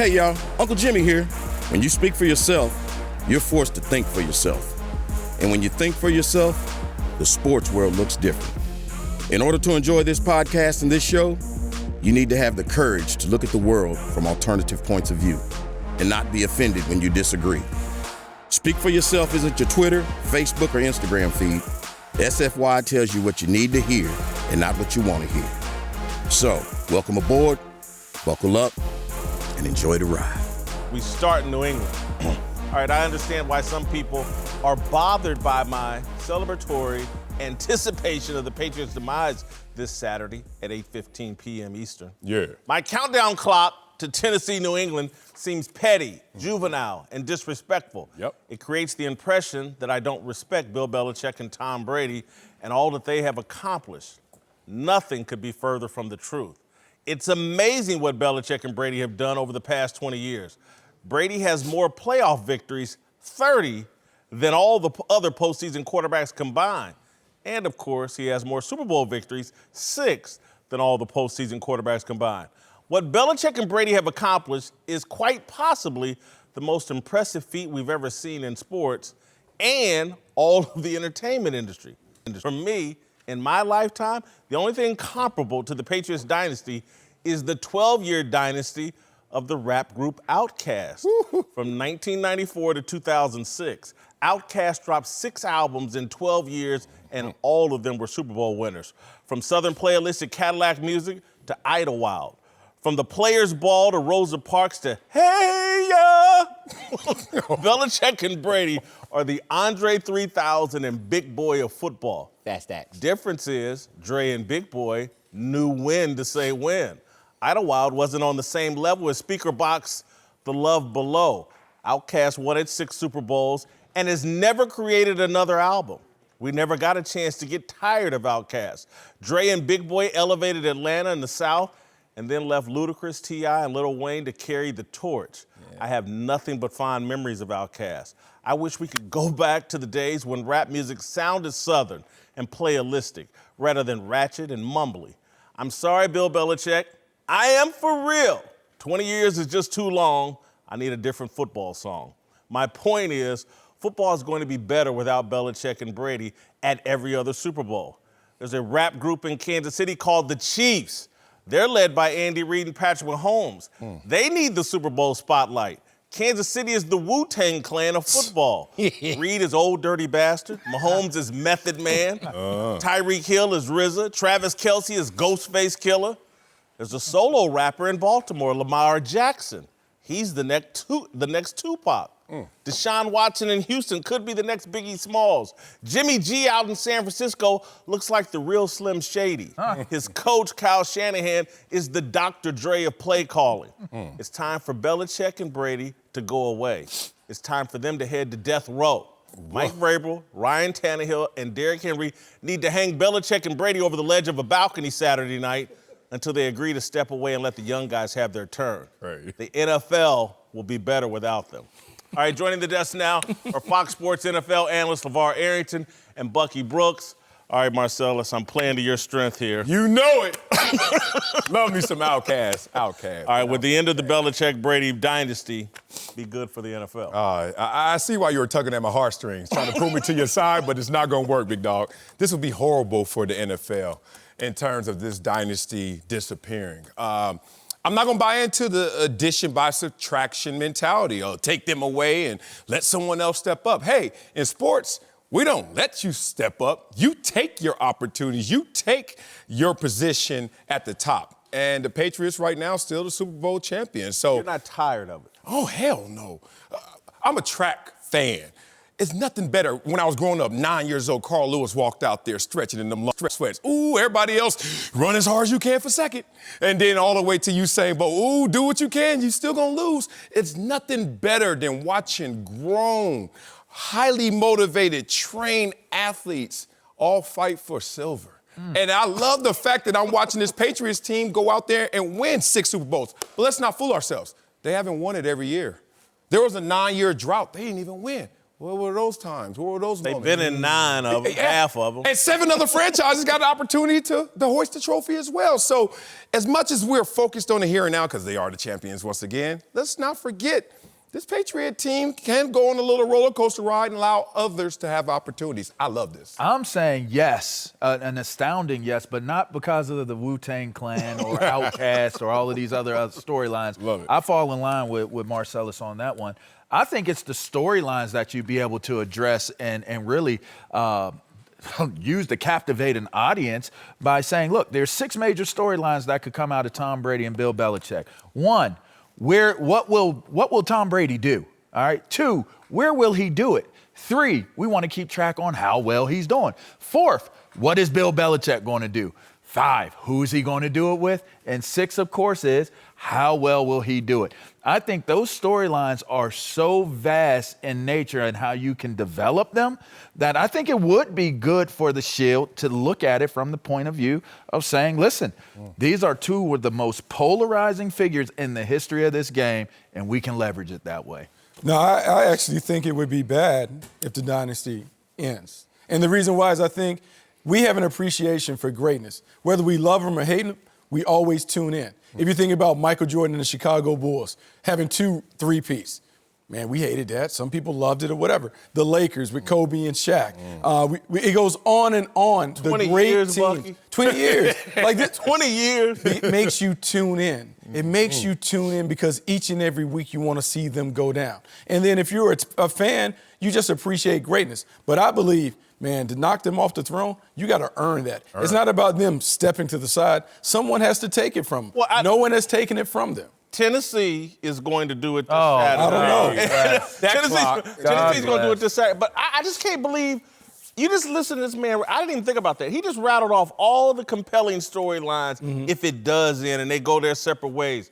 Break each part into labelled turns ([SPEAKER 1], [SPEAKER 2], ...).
[SPEAKER 1] Hey y'all, Uncle Jimmy here. When you speak for yourself, you're forced to think for yourself. And when you think for yourself, the sports world looks different. In order to enjoy this podcast and this show, you need to have the courage to look at the world from alternative points of view and not be offended when you disagree. Speak for yourself isn't your Twitter, Facebook, or Instagram feed. SFY tells you what you need to hear and not what you want to hear. So, welcome aboard, buckle up, and enjoy the ride.
[SPEAKER 2] We start in New England. All right, I understand why some people are bothered by my celebratory anticipation of the Patriots' demise this Saturday at 8:15 p.m. Eastern.
[SPEAKER 3] Yeah.
[SPEAKER 2] My countdown clock to Tennessee, New England seems petty, juvenile, and disrespectful.
[SPEAKER 3] Yep.
[SPEAKER 2] It creates the impression that I don't respect Bill Belichick and Tom Brady and all that they have accomplished. Nothing could be further from the truth. It's amazing what Belichick and Brady have done over the past 20 years. Brady has more playoff victories, 30, than all the other postseason quarterbacks combined. And, of course, he has more Super Bowl victories, 6, than all the postseason quarterbacks combined. What Belichick and Brady have accomplished is quite possibly the most impressive feat we've ever seen in sports and all of the entertainment industry. For me, in my lifetime, the only thing comparable to the Patriots dynasty is the 12-year dynasty of the rap group Outkast. From 1994 to 2006, Outkast dropped 6 albums in 12 years, and all of them were Super Bowl winners. From Southern Playalistic Cadillac Music to Idlewild. From the Players Ball to Rosa Parks to Hey Ya! Belichick and Brady are the Andre 3000 and Big Boy of football.
[SPEAKER 4] Fast Stacks.
[SPEAKER 2] Difference is Dre and Big Boy knew when to say when. Idlewild wasn't on the same level as Speaker Box, The Love Below. Outkast won its 6 Super Bowls and has never created another album. We never got a chance to get tired of Outkast. Dre and Big Boy elevated Atlanta in the South and then left Ludacris, T.I., and Lil Wayne to carry the torch. Yeah. I have nothing but fond memories of Outkast. I wish we could go back to the days when rap music sounded Southern and playalistic rather than ratchet and mumbly. I'm sorry, Bill Belichick. I am for real. 20 years is just too long. I need a different football song. My point is, football is going to be better without Belichick and Brady at every other Super Bowl. There's a rap group in Kansas City called the Chiefs. They're led by Andy Reid and Patrick Mahomes. They need the Super Bowl spotlight. Kansas City is the Wu-Tang Clan of football. Reid is Old Dirty Bastard. Mahomes is Method Man. Tyreek Hill is RZA. Travis Kelce is Ghostface Killer. There's a solo rapper in Baltimore, Lamar Jackson. He's the next Tupac. Deshaun Watson in Houston could be the next Biggie Smalls. Jimmy G out in San Francisco looks like the real Slim Shady. His coach, Kyle Shanahan, is the Dr. Dre of play calling. It's time for Belichick and Brady to go away. It's time for them to head to death row. Mike Vrabel, Ryan Tannehill, and Derrick Henry need to hang Belichick and Brady over the ledge of a balcony Saturday night until they agree to step away and let the young guys have their turn.
[SPEAKER 3] Right.
[SPEAKER 2] The NFL will be better without them. All right, joining the desk now are Fox Sports NFL analyst LeVar Arrington and Bucky Brooks. All right, Marcellus, I'm playing to your strength here.
[SPEAKER 3] You know it. Love me some Outkast. Outkast.
[SPEAKER 2] All right, with the end of the Belichick-Brady dynasty, be good for the NFL.
[SPEAKER 3] I see why you were tugging at my heartstrings, trying to pull me to your side, but it's not going to work, big dog. This will be horrible for the NFL in terms of this dynasty disappearing. I'm not going to buy into the addition by subtraction mentality. Oh, take them away and let someone else step up. Hey, in sports, we don't let you step up. You take your opportunities. You take your position at the top. And the Patriots right now still the Super Bowl champions. So
[SPEAKER 2] you're not tired of it?
[SPEAKER 3] Oh, hell no. I'm a track fan. It's nothing better. When I was growing up, 9 years old, Carl Lewis walked out there stretching in them long sweats. Ooh, everybody else, run as hard as you can for second. And then all the way to you saying, but ooh, do what you can, you still gonna lose. It's nothing better than watching grown, highly motivated, trained athletes all fight for silver. And I love the fact that I'm watching this Patriots team go out there and win 6 Super Bowls. But let's not fool ourselves. They haven't won it every year. There was a 9-year drought. They didn't even win. What were those times? What were those
[SPEAKER 2] They've
[SPEAKER 3] moments?
[SPEAKER 2] been in 9 of them, half of them.
[SPEAKER 3] And 7 other franchises got an opportunity to hoist the trophy as well. So as much as we're focused on the here and now, because they are the champions once again, let's not forget this Patriot team can go on a little roller coaster ride and allow others to have opportunities. I love this.
[SPEAKER 4] I'm saying yes, an astounding yes, but not because of the Wu-Tang Clan or Outkast or all of these other storylines.
[SPEAKER 3] Love it.
[SPEAKER 4] I fall in line with Marcellus on that one. I think it's the storylines that you'd be able to address and really use to captivate an audience by saying, look, there's 6 major storylines that could come out of Tom Brady and Bill Belichick. 1, what will Tom Brady do? All right. 2, where will he do it? 3, we want to keep track on how well he's doing. 4th, what is Bill Belichick going to do? 5, who is he going to do it with? And 6, of course, is how well will he do it? I think those storylines are so vast in nature and how you can develop them that I think it would be good for the Shield to look at it from the point of view of saying, listen, these are 2 of the most polarizing figures in the history of this game, and we can leverage it that way.
[SPEAKER 5] No, I actually think it would be bad if the dynasty ends. And the reason why is I think we have an appreciation for greatness. Whether we love them or hate them, we always tune in. If you think about Michael Jordan and the Chicago Bulls having 2 3-peats, man, we hated that. Some people loved it or whatever. The Lakers with Kobe and Shaq. It goes on and on.
[SPEAKER 2] 20
[SPEAKER 5] the great
[SPEAKER 2] years,
[SPEAKER 5] teams.
[SPEAKER 2] Bucky.
[SPEAKER 5] 20 years. Like this,
[SPEAKER 2] 20 years.
[SPEAKER 5] It makes you tune in. It makes you tune in because each and every week you want to see them go down. And then if you're a fan, you just appreciate greatness. But I believe, man, to knock them off the throne, you got to earn that. It's not about them stepping to the side. Someone has to take it from them.
[SPEAKER 2] Well,
[SPEAKER 5] no one has taken it from them.
[SPEAKER 2] Tennessee is going to do it this
[SPEAKER 4] Oh,
[SPEAKER 2] Saturday.
[SPEAKER 5] I don't know.
[SPEAKER 2] Tennessee's going to do it this Saturday. But I just can't believe you just listen to this man. I didn't even think about that. He just rattled off all the compelling storylines if it does end and they go their separate ways.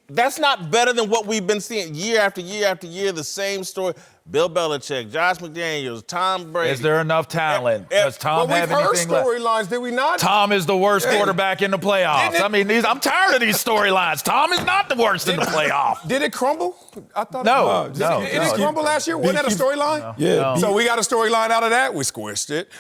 [SPEAKER 2] That's not better than what we've been seeing year after year after year, the same story. Bill Belichick, Josh McDaniels, Tom Brady.
[SPEAKER 4] Is there enough talent? Does Tom have
[SPEAKER 3] we've heard
[SPEAKER 4] anything left?
[SPEAKER 3] storylines, did we not?
[SPEAKER 4] Tom is the worst quarterback in the playoffs. I mean, I'm tired of these storylines. Tom is not the worst in the playoffs.
[SPEAKER 3] Did it crumble? I thought
[SPEAKER 4] No,
[SPEAKER 3] it
[SPEAKER 4] no,
[SPEAKER 3] Did it crumble last year? Wasn't that a storyline?
[SPEAKER 4] No.
[SPEAKER 5] Yeah.
[SPEAKER 4] No.
[SPEAKER 3] So we got a storyline out of that. We squished it.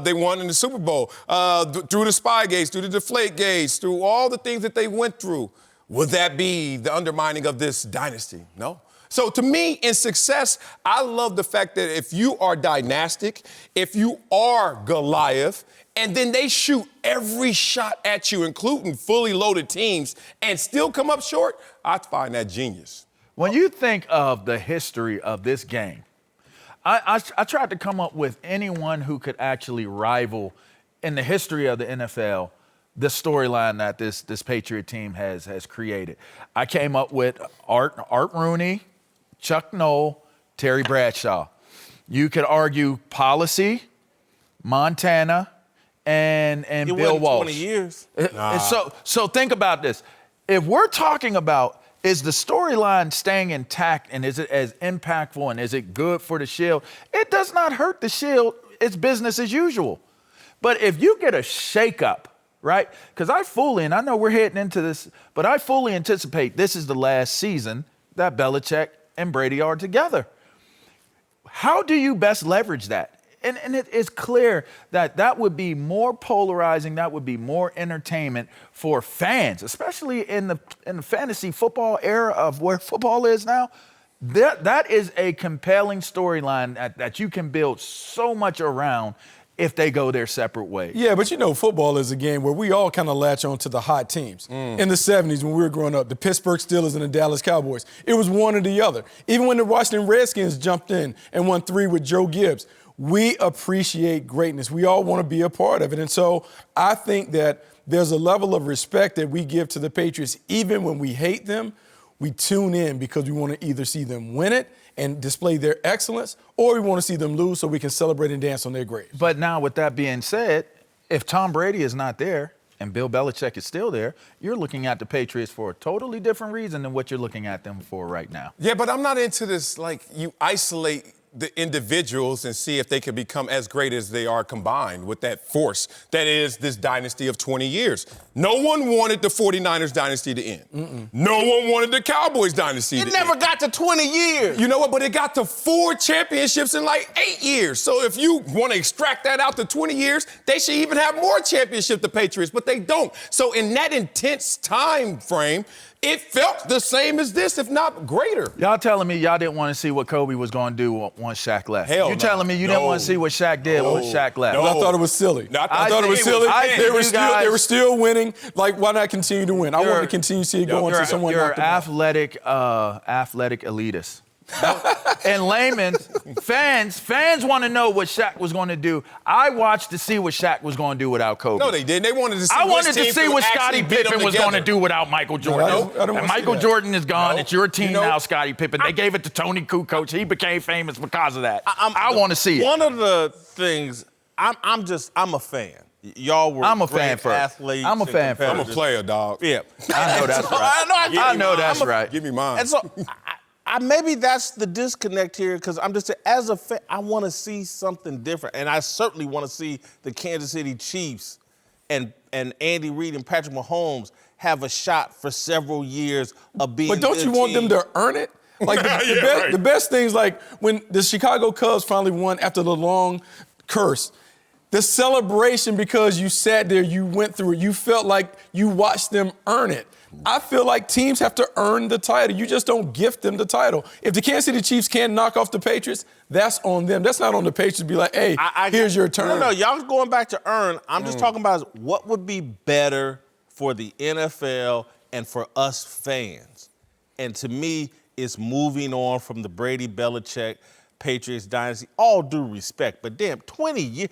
[SPEAKER 3] They won in the Super Bowl. Through the Spygates, through the Deflategates, through all the things that they went through. Would that be the undermining of this dynasty? No. So to me, in success, I love the fact that if you are dynastic, if you are Goliath, and then they shoot every shot at you, including fully loaded teams, and still come up short, I find that genius.
[SPEAKER 4] When you think of the history of this game, I tried to come up with anyone who could actually rival in the history of the NFL the storyline that this Patriot team has created. I came up with Art Rooney, Chuck Noll, Terry Bradshaw. You could argue policy, Montana, and Bill Walsh.
[SPEAKER 2] 20 years.
[SPEAKER 4] So think about this. If we're talking about is the storyline staying intact and is it as impactful and is it good for the Shield, it does not hurt the Shield. It's business as usual. But if you get a shakeup, right? Because I know we're heading into this, but I fully anticipate this is the last season that Belichick and Brady are together. How do you best leverage that? And it is clear that would be more polarizing, that would be more entertainment for fans, especially in the fantasy football era of where football is now. That is a compelling storyline that you can build so much around if they go their separate ways.
[SPEAKER 5] Yeah, but you know, football is a game where we all kind of latch on to the hot teams. In the 70s, when we were growing up, the Pittsburgh Steelers and the Dallas Cowboys, it was one or the other. Even when the Washington Redskins jumped in and won 3 with Joe Gibbs, we appreciate greatness. We all want to be a part of it. And so I think that there's a level of respect that we give to the Patriots. Even when we hate them, we tune in because we want to either see them win it and display their excellence, or we want to see them lose so we can celebrate and dance on their graves.
[SPEAKER 4] But now with that being said, if Tom Brady is not there and Bill Belichick is still there, you're looking at the Patriots for a totally different reason than what you're looking at them for right now.
[SPEAKER 3] Yeah, but I'm not into this, like, you isolate the individuals and see if they can become as great as they are combined with that force that is this dynasty of 20 years. No one wanted the 49ers dynasty to end. No one wanted the Cowboys dynasty to end.
[SPEAKER 2] It never got to 20 years.
[SPEAKER 3] You know what? But it got to 4 championships in like 8 years. So if you want to extract that out to 20 years, they should even have more championships, the Patriots, but they don't. So in that intense time frame, it felt the same as this, if not greater.
[SPEAKER 4] Y'all telling me y'all didn't want to see what Kobe was going to do once Shaq left?
[SPEAKER 3] Hell
[SPEAKER 4] You
[SPEAKER 3] no.
[SPEAKER 4] telling me you didn't want to see what Shaq did once Shaq left?
[SPEAKER 5] But I thought it was silly.
[SPEAKER 3] No,
[SPEAKER 5] I thought it was silly. They were still winning. Like, why not continue to win? I wanted to continue to see it go into someone.
[SPEAKER 4] You're athletic elitist. And layman, fans want to know what Shaq was going to do. I watched to see what Shaq was going to do without Kobe.
[SPEAKER 3] No, they didn't. They wanted to see.
[SPEAKER 4] I wanted to see what Scottie Pippen was going to do without Michael Jordan.
[SPEAKER 5] I don't
[SPEAKER 4] and
[SPEAKER 5] wanna
[SPEAKER 4] Michael
[SPEAKER 5] see that.
[SPEAKER 4] Jordan is gone. It's your team
[SPEAKER 3] You know-
[SPEAKER 4] now, Scottie Pippen. They gave it to Tony Kukoc. He became famous because of that. I want to see it.
[SPEAKER 2] One of the things, I'm a fan. Y'all were
[SPEAKER 4] I'm a
[SPEAKER 2] great
[SPEAKER 4] fan first.
[SPEAKER 2] athletes.
[SPEAKER 4] I'm a
[SPEAKER 2] and
[SPEAKER 4] fan first.
[SPEAKER 3] I'm a
[SPEAKER 2] competitors.
[SPEAKER 3] player, dog.
[SPEAKER 2] Yeah.
[SPEAKER 4] I know that's right. I know that's right.
[SPEAKER 3] Give me mine.
[SPEAKER 2] And so maybe that's the disconnect here, because I'm just as a fan, I want to see something different, and I certainly want to see the Kansas City Chiefs and Andy Reid and Patrick Mahomes have a shot for several years of being.
[SPEAKER 5] But don't you want them to earn it? Like the best things, like when the Chicago Cubs finally won after the long curse, the celebration because you sat there, you went through it, you felt like you watched them earn it. I feel like teams have to earn the title. You just don't gift them the title. If the Kansas City Chiefs can't knock off the Patriots, that's on them. That's not on the Patriots to be like, hey, here's your turn.
[SPEAKER 2] No, y'all going back to earn. I'm just talking about what would be better for the NFL and for us fans. And to me, it's moving on from the Brady Belichick Patriots dynasty. All due respect, but damn, 20 years.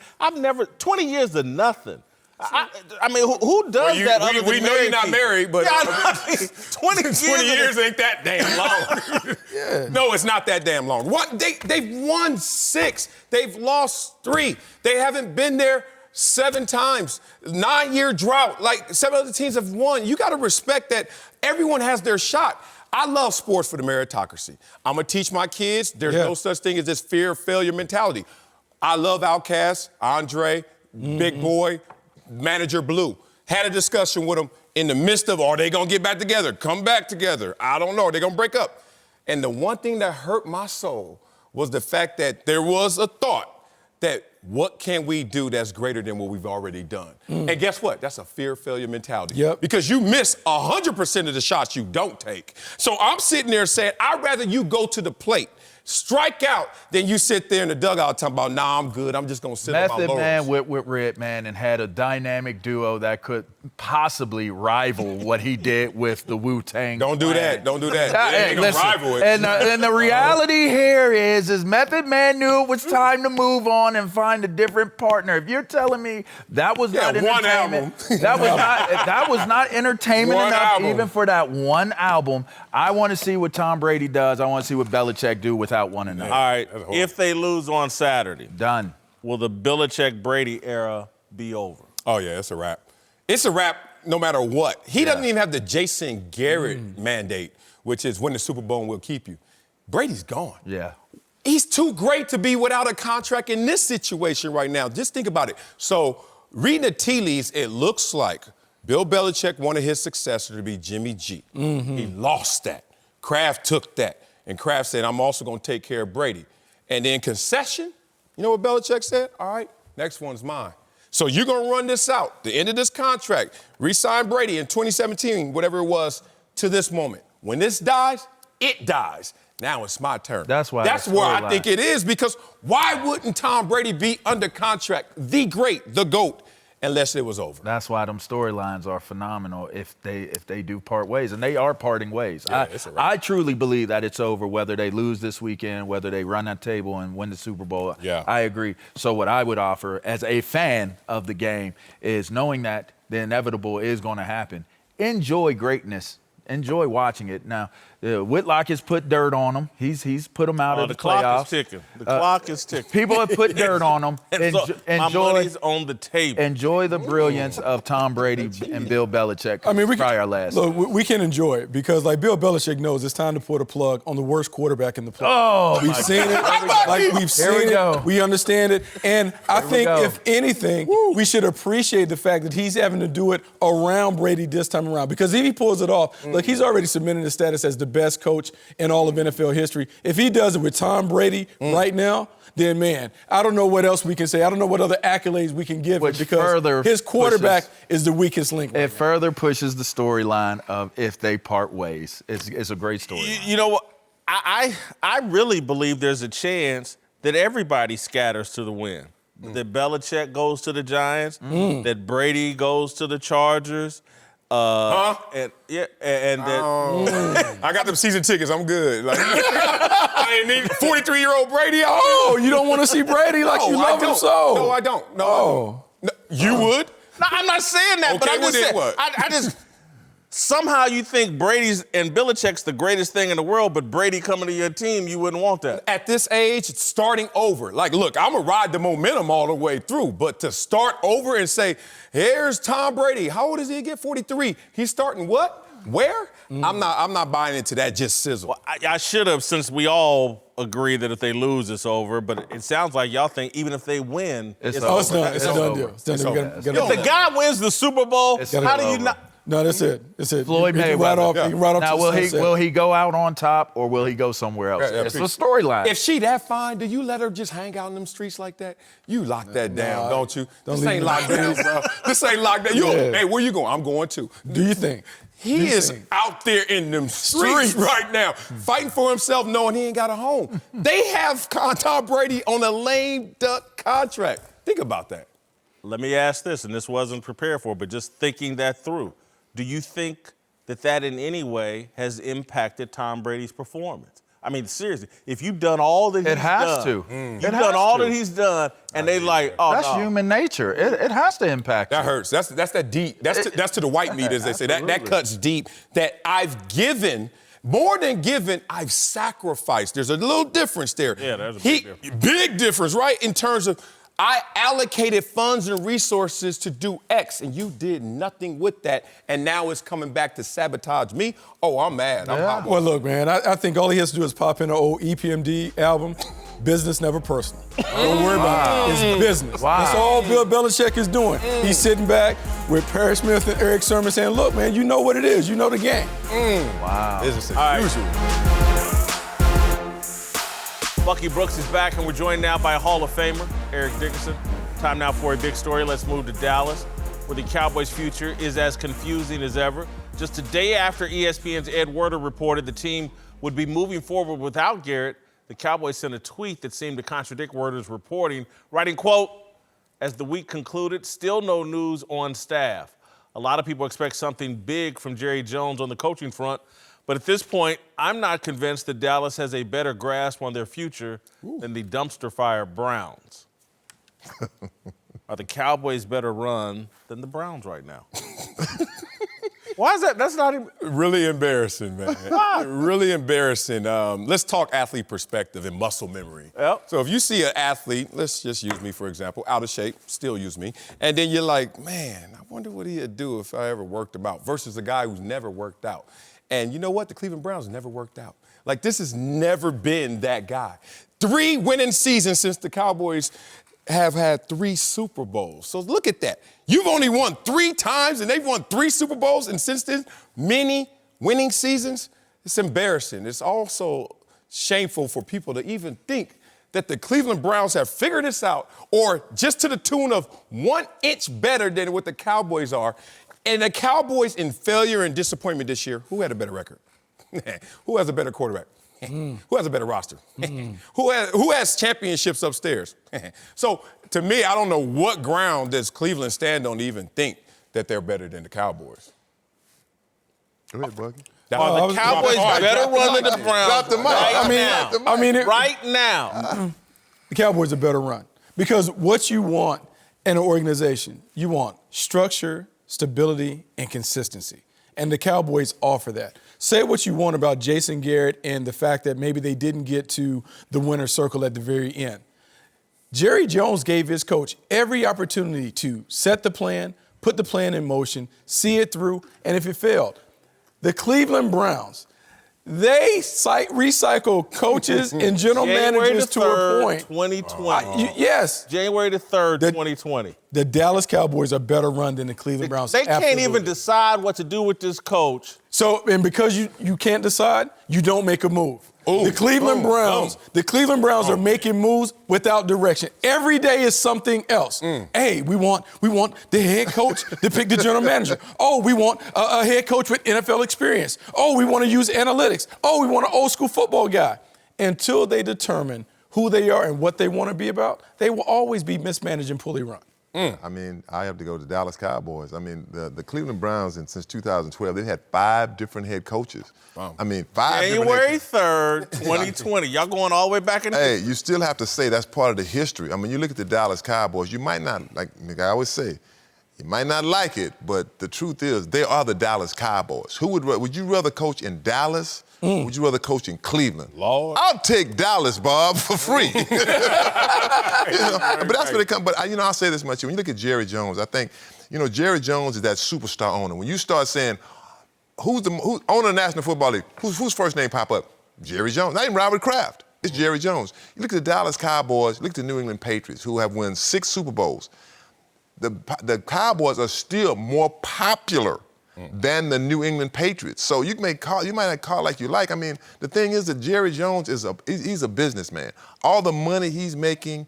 [SPEAKER 2] 20 years of nothing. I mean, who does that other than
[SPEAKER 3] we know you're not
[SPEAKER 2] people?
[SPEAKER 3] married, but
[SPEAKER 2] Yeah, I mean, 20
[SPEAKER 3] years ain't that damn long. No, it's not that damn long. They've won 6. They've lost 3. They haven't been there 7 times. 9-year drought. Like 7 other teams have won. You got to respect that everyone has their shot. I love sports for the meritocracy. I'm going to teach my kids there's no such thing as this fear of failure mentality. I love Outkast, Andre, Big Boy, Manager Blue. Had a discussion with them in the midst of, are they going to get back together? Come back together. I don't know. Are they going to break up? And the one thing that hurt my soul was the fact that there was a thought that what can we do that's greater than what we've already done? And guess what? That's a fear of failure mentality.
[SPEAKER 5] Yep.
[SPEAKER 3] Because you miss 100% of the shots you don't take. So I'm sitting there saying, I'd rather you go to the plate, strike out, than you sit there in the dugout talking about, nah, I'm good. I'm just going to sit on my
[SPEAKER 4] Method
[SPEAKER 3] laurels.
[SPEAKER 4] Man with Redman and had a dynamic duo that could possibly rival what he did with the Wu-Tang.
[SPEAKER 3] Don't do that. Don't do that. They ain't
[SPEAKER 4] Listen,
[SPEAKER 3] gonna rival it.
[SPEAKER 4] And the reality here is Method Man knew it was time to move on and find a different partner. If you're telling me that was not
[SPEAKER 3] one
[SPEAKER 4] entertainment,
[SPEAKER 3] album.
[SPEAKER 4] that was not entertainment
[SPEAKER 3] One
[SPEAKER 4] enough
[SPEAKER 3] album.
[SPEAKER 4] even for that one album. I want to see what Tom Brady does. I want to see what Belichick do without one another.
[SPEAKER 2] All right, if they lose on Saturday,
[SPEAKER 4] Done.
[SPEAKER 2] will the Belichick-Brady era be over?
[SPEAKER 3] Oh, yeah, it's a wrap. It's a wrap no matter what. He doesn't even have the Jason Garrett mandate, which is win the Super Bowl and we'll keep you. Brady's gone.
[SPEAKER 4] Yeah.
[SPEAKER 3] He's too great to be without a contract in this situation right now. Just think about it. So, reading the tea leaves, it looks like Bill Belichick wanted his successor to be Jimmy G. He lost that. Kraft took that. And Kraft said, I'm also going to take care of Brady. And then concession, you know what Belichick said? All right, next one's mine. So you're going to run this out, the end of this contract, re-sign Brady in 2017, whatever it was, to this moment. When this dies, it dies. Now it's my turn.
[SPEAKER 4] That's why
[SPEAKER 3] That's
[SPEAKER 4] the
[SPEAKER 3] where I
[SPEAKER 4] storyline.
[SPEAKER 3] think it is, because why wouldn't Tom Brady be under contract, the great, the GOAT, unless it was over?
[SPEAKER 4] That's why them storylines are phenomenal if they do part ways, and they are parting ways.
[SPEAKER 3] Yeah, it's a wrap.
[SPEAKER 4] I truly believe that it's over, whether they lose this weekend, whether they run that table and win the Super Bowl.
[SPEAKER 3] Yeah.
[SPEAKER 4] I agree. So what I would offer as a fan of the game is knowing that the inevitable is going to happen. Enjoy greatness. Enjoy watching it. Now, Whitlock has put dirt on him. He's put him out of the
[SPEAKER 2] clock
[SPEAKER 4] playoffs.
[SPEAKER 2] is ticking. The clock is ticking.
[SPEAKER 4] People have put dirt on him.
[SPEAKER 2] My money's on the table.
[SPEAKER 4] Enjoy the brilliance of Tom Brady and Bill Belichick.
[SPEAKER 5] I mean, we can enjoy it because, like, Bill Belichick knows it's time to pull the plug on the worst quarterback in the playoffs.
[SPEAKER 4] Oh,
[SPEAKER 5] we've seen it. Like, we've seen it. We understand it. And I think, if anything, we should appreciate the fact that he's having to do it around Brady this time around. Because if he pulls it off, look, he's already cemented his status as the best coach in all of NFL history. If he does it with Tom Brady right now, then, man, I don't know what else we can say. I don't know what other accolades we can give him because his quarterback is the weakest link.
[SPEAKER 4] It further pushes the storyline of if they part ways. It's a great story.
[SPEAKER 2] You know what? I really believe there's a chance that everybody scatters to the wind. That Belichick goes to the Giants, that Brady goes to the Chargers. And
[SPEAKER 3] I got them season tickets. I'm good. Like, I ain't need 43-year-old Brady. Oh,
[SPEAKER 5] you don't want to see Brady like you love him so.
[SPEAKER 3] No, I don't. No. You would?
[SPEAKER 2] No, I'm not saying that.
[SPEAKER 3] Okay,
[SPEAKER 2] but I'm just saying.
[SPEAKER 3] what?
[SPEAKER 2] I just somehow you think Brady's and Belichick's the greatest thing in the world, but Brady coming to your team, you wouldn't want that.
[SPEAKER 3] At this age, it's starting over. Like, look, I'm going to ride the momentum all the way through, but to start over and say, here's Tom Brady. How old is he again? 43. He's starting what? Where? I'm not buying into that just sizzle.
[SPEAKER 2] Well, I should have, since we all agree that if they lose, it's over. But it sounds like y'all think even if they win, it's over.
[SPEAKER 5] It's done. It's a done deal.
[SPEAKER 2] If the guy wins the Super Bowl, how do you not?
[SPEAKER 5] No, that's it. That's it.
[SPEAKER 4] Floyd Mayweather.
[SPEAKER 5] He can ride off
[SPEAKER 4] now,
[SPEAKER 5] to the sunset.
[SPEAKER 4] will he go out on top or will he go somewhere else? It's a storyline.
[SPEAKER 3] If she that fine, do you let her just hang out in them streets like that? You lock that down, don't you? This ain't locked down, bro. This ain't locked down. Hey, where you going? I'm going too.
[SPEAKER 5] Do you think?
[SPEAKER 3] He is out there in them streets right now, fighting for himself, knowing he ain't got a home. They have Tom Brady on a lame duck contract. Think about that.
[SPEAKER 2] Let me ask this, and this wasn't prepared for, but just thinking that through. Do you think that in any way has impacted Tom Brady's performance? I mean, seriously, if you've done all that he's done.
[SPEAKER 4] It has to.
[SPEAKER 2] You've done all that he's done, and they like, oh,
[SPEAKER 4] that's human nature. It has to impact
[SPEAKER 3] That hurts. That's that deep. That's to the white meat, as they say. That cuts deep. That I've given, more than given, I've sacrificed. There's a little difference there.
[SPEAKER 2] Yeah, there's a big difference.
[SPEAKER 3] Big difference, right? In terms of, I allocated funds and resources to do X, and you did nothing with that, and now it's coming back to sabotage me. Oh, I'm mad. I'm hot.
[SPEAKER 5] Well, look, man, I think all he has to do is pop in an old EPMD album, Business Never Personal. Don't worry about it. It's business. That's all Bill Belichick is doing. He's sitting back with Perry Smith and Eric Sermon saying, look, man, you know what it is. You know the game.
[SPEAKER 4] Wow.
[SPEAKER 3] Business as usual.
[SPEAKER 2] Bucky Brooks is back, and we're joined now by a Hall of Famer, Eric Dickerson. Time now for a big story. Let's move to Dallas, where the Cowboys' future is as confusing as ever. Just a day after ESPN's Ed Werder reported the team would be moving forward without Garrett, the Cowboys sent a tweet that seemed to contradict Werder's reporting, writing, quote, as the week concluded, still no news on staff. A lot of people expect something big from Jerry Jones on the coaching front, but at this point, I'm not convinced that Dallas has a better grasp on their future than the dumpster fire Browns. Are the Cowboys better run than the Browns right now? Why is that? That's not even...
[SPEAKER 3] Really embarrassing, man. Really embarrassing. Let's talk athlete perspective and muscle memory.
[SPEAKER 2] Yep.
[SPEAKER 3] So if you see an athlete, let's just use me, for example, out of shape, still use me, and then you're like, man, I wonder what he'd do if I ever worked him out, versus a guy who's never worked out. And you know what? The Cleveland Browns never worked out. Like, this has never been that guy. 3 winning seasons since the Cowboys have had 3 Super Bowls. So look at that. You've only won 3 times, and they've won 3 Super Bowls, and since then, many winning seasons. It's embarrassing. It's also shameful for people to even think that the Cleveland Browns have figured this out, or just to the tune of 1 inch better than what the Cowboys are. And the Cowboys, in failure and disappointment this year, who had a better record? Who has a better quarterback? Who has a better roster? Who has championships upstairs? So, to me, I don't know what ground does Cleveland stand on to even think that they're better than the Cowboys.
[SPEAKER 6] Go ahead, Buggy.
[SPEAKER 2] Are the Cowboys better run than the Browns
[SPEAKER 6] Drop the mic.
[SPEAKER 2] right now?
[SPEAKER 5] The Cowboys are better run. Because what you want in an organization, you want structure, stability, and consistency. and the Cowboys offer that. Say what you want about Jason Garrett and the fact that maybe they didn't get to the winner's circle at the very end. Jerry Jones gave his coach every opportunity to set the plan, put the plan in motion, see it through, and if it failed, the Cleveland Browns, they recycle coaches and general managers to a point.
[SPEAKER 2] 2020.
[SPEAKER 5] Yes.
[SPEAKER 2] January the 3rd, 2020.
[SPEAKER 5] The Dallas Cowboys are better run than the Cleveland Browns.
[SPEAKER 2] They can't
[SPEAKER 5] Absolutely.
[SPEAKER 2] even decide what to do with this coach.
[SPEAKER 5] So, and because you can't decide, you don't make a move. The Cleveland Browns are making moves without direction. Every day is something else. Hey, we want the head coach to pick the general manager. Oh, we want a head coach with NFL experience. Oh, we want to use analytics. Oh, we want an old school football guy. Until they determine who they are and what they want to be about, they will always be mismanaged and poorly run.
[SPEAKER 6] I mean, I have to go to the Dallas Cowboys. I mean, the Cleveland Browns, since 2012, they've had 5 different head coaches.
[SPEAKER 3] Wow.
[SPEAKER 6] I mean, 5
[SPEAKER 2] January
[SPEAKER 6] different head
[SPEAKER 2] 3rd, 2020. Y'all going all the way back in
[SPEAKER 6] Hey, you still have to say that's part of the history. I mean, you look at the Dallas Cowboys, you might not, like I always say, you might not like it, but the truth is they are the Dallas Cowboys. Would you rather coach in Dallas? Would you rather coach in Cleveland?
[SPEAKER 3] Lord.
[SPEAKER 6] I'll take Dallas, Bob, for free. But that's where they come. But, I'll say this much. When you look at Jerry Jones, I think, Jerry Jones is that superstar owner. When you start saying, who's owner of the National Football League, whose first name pop up? Jerry Jones. Not even Robert Kraft. It's Jerry Jones. You look at the Dallas Cowboys, look at the New England Patriots, who have won 6 Super Bowls. The Cowboys are still more popular than the New England Patriots. So you might not call like you like. I mean, the thing is that Jerry Jones he's a businessman. All the money he's making,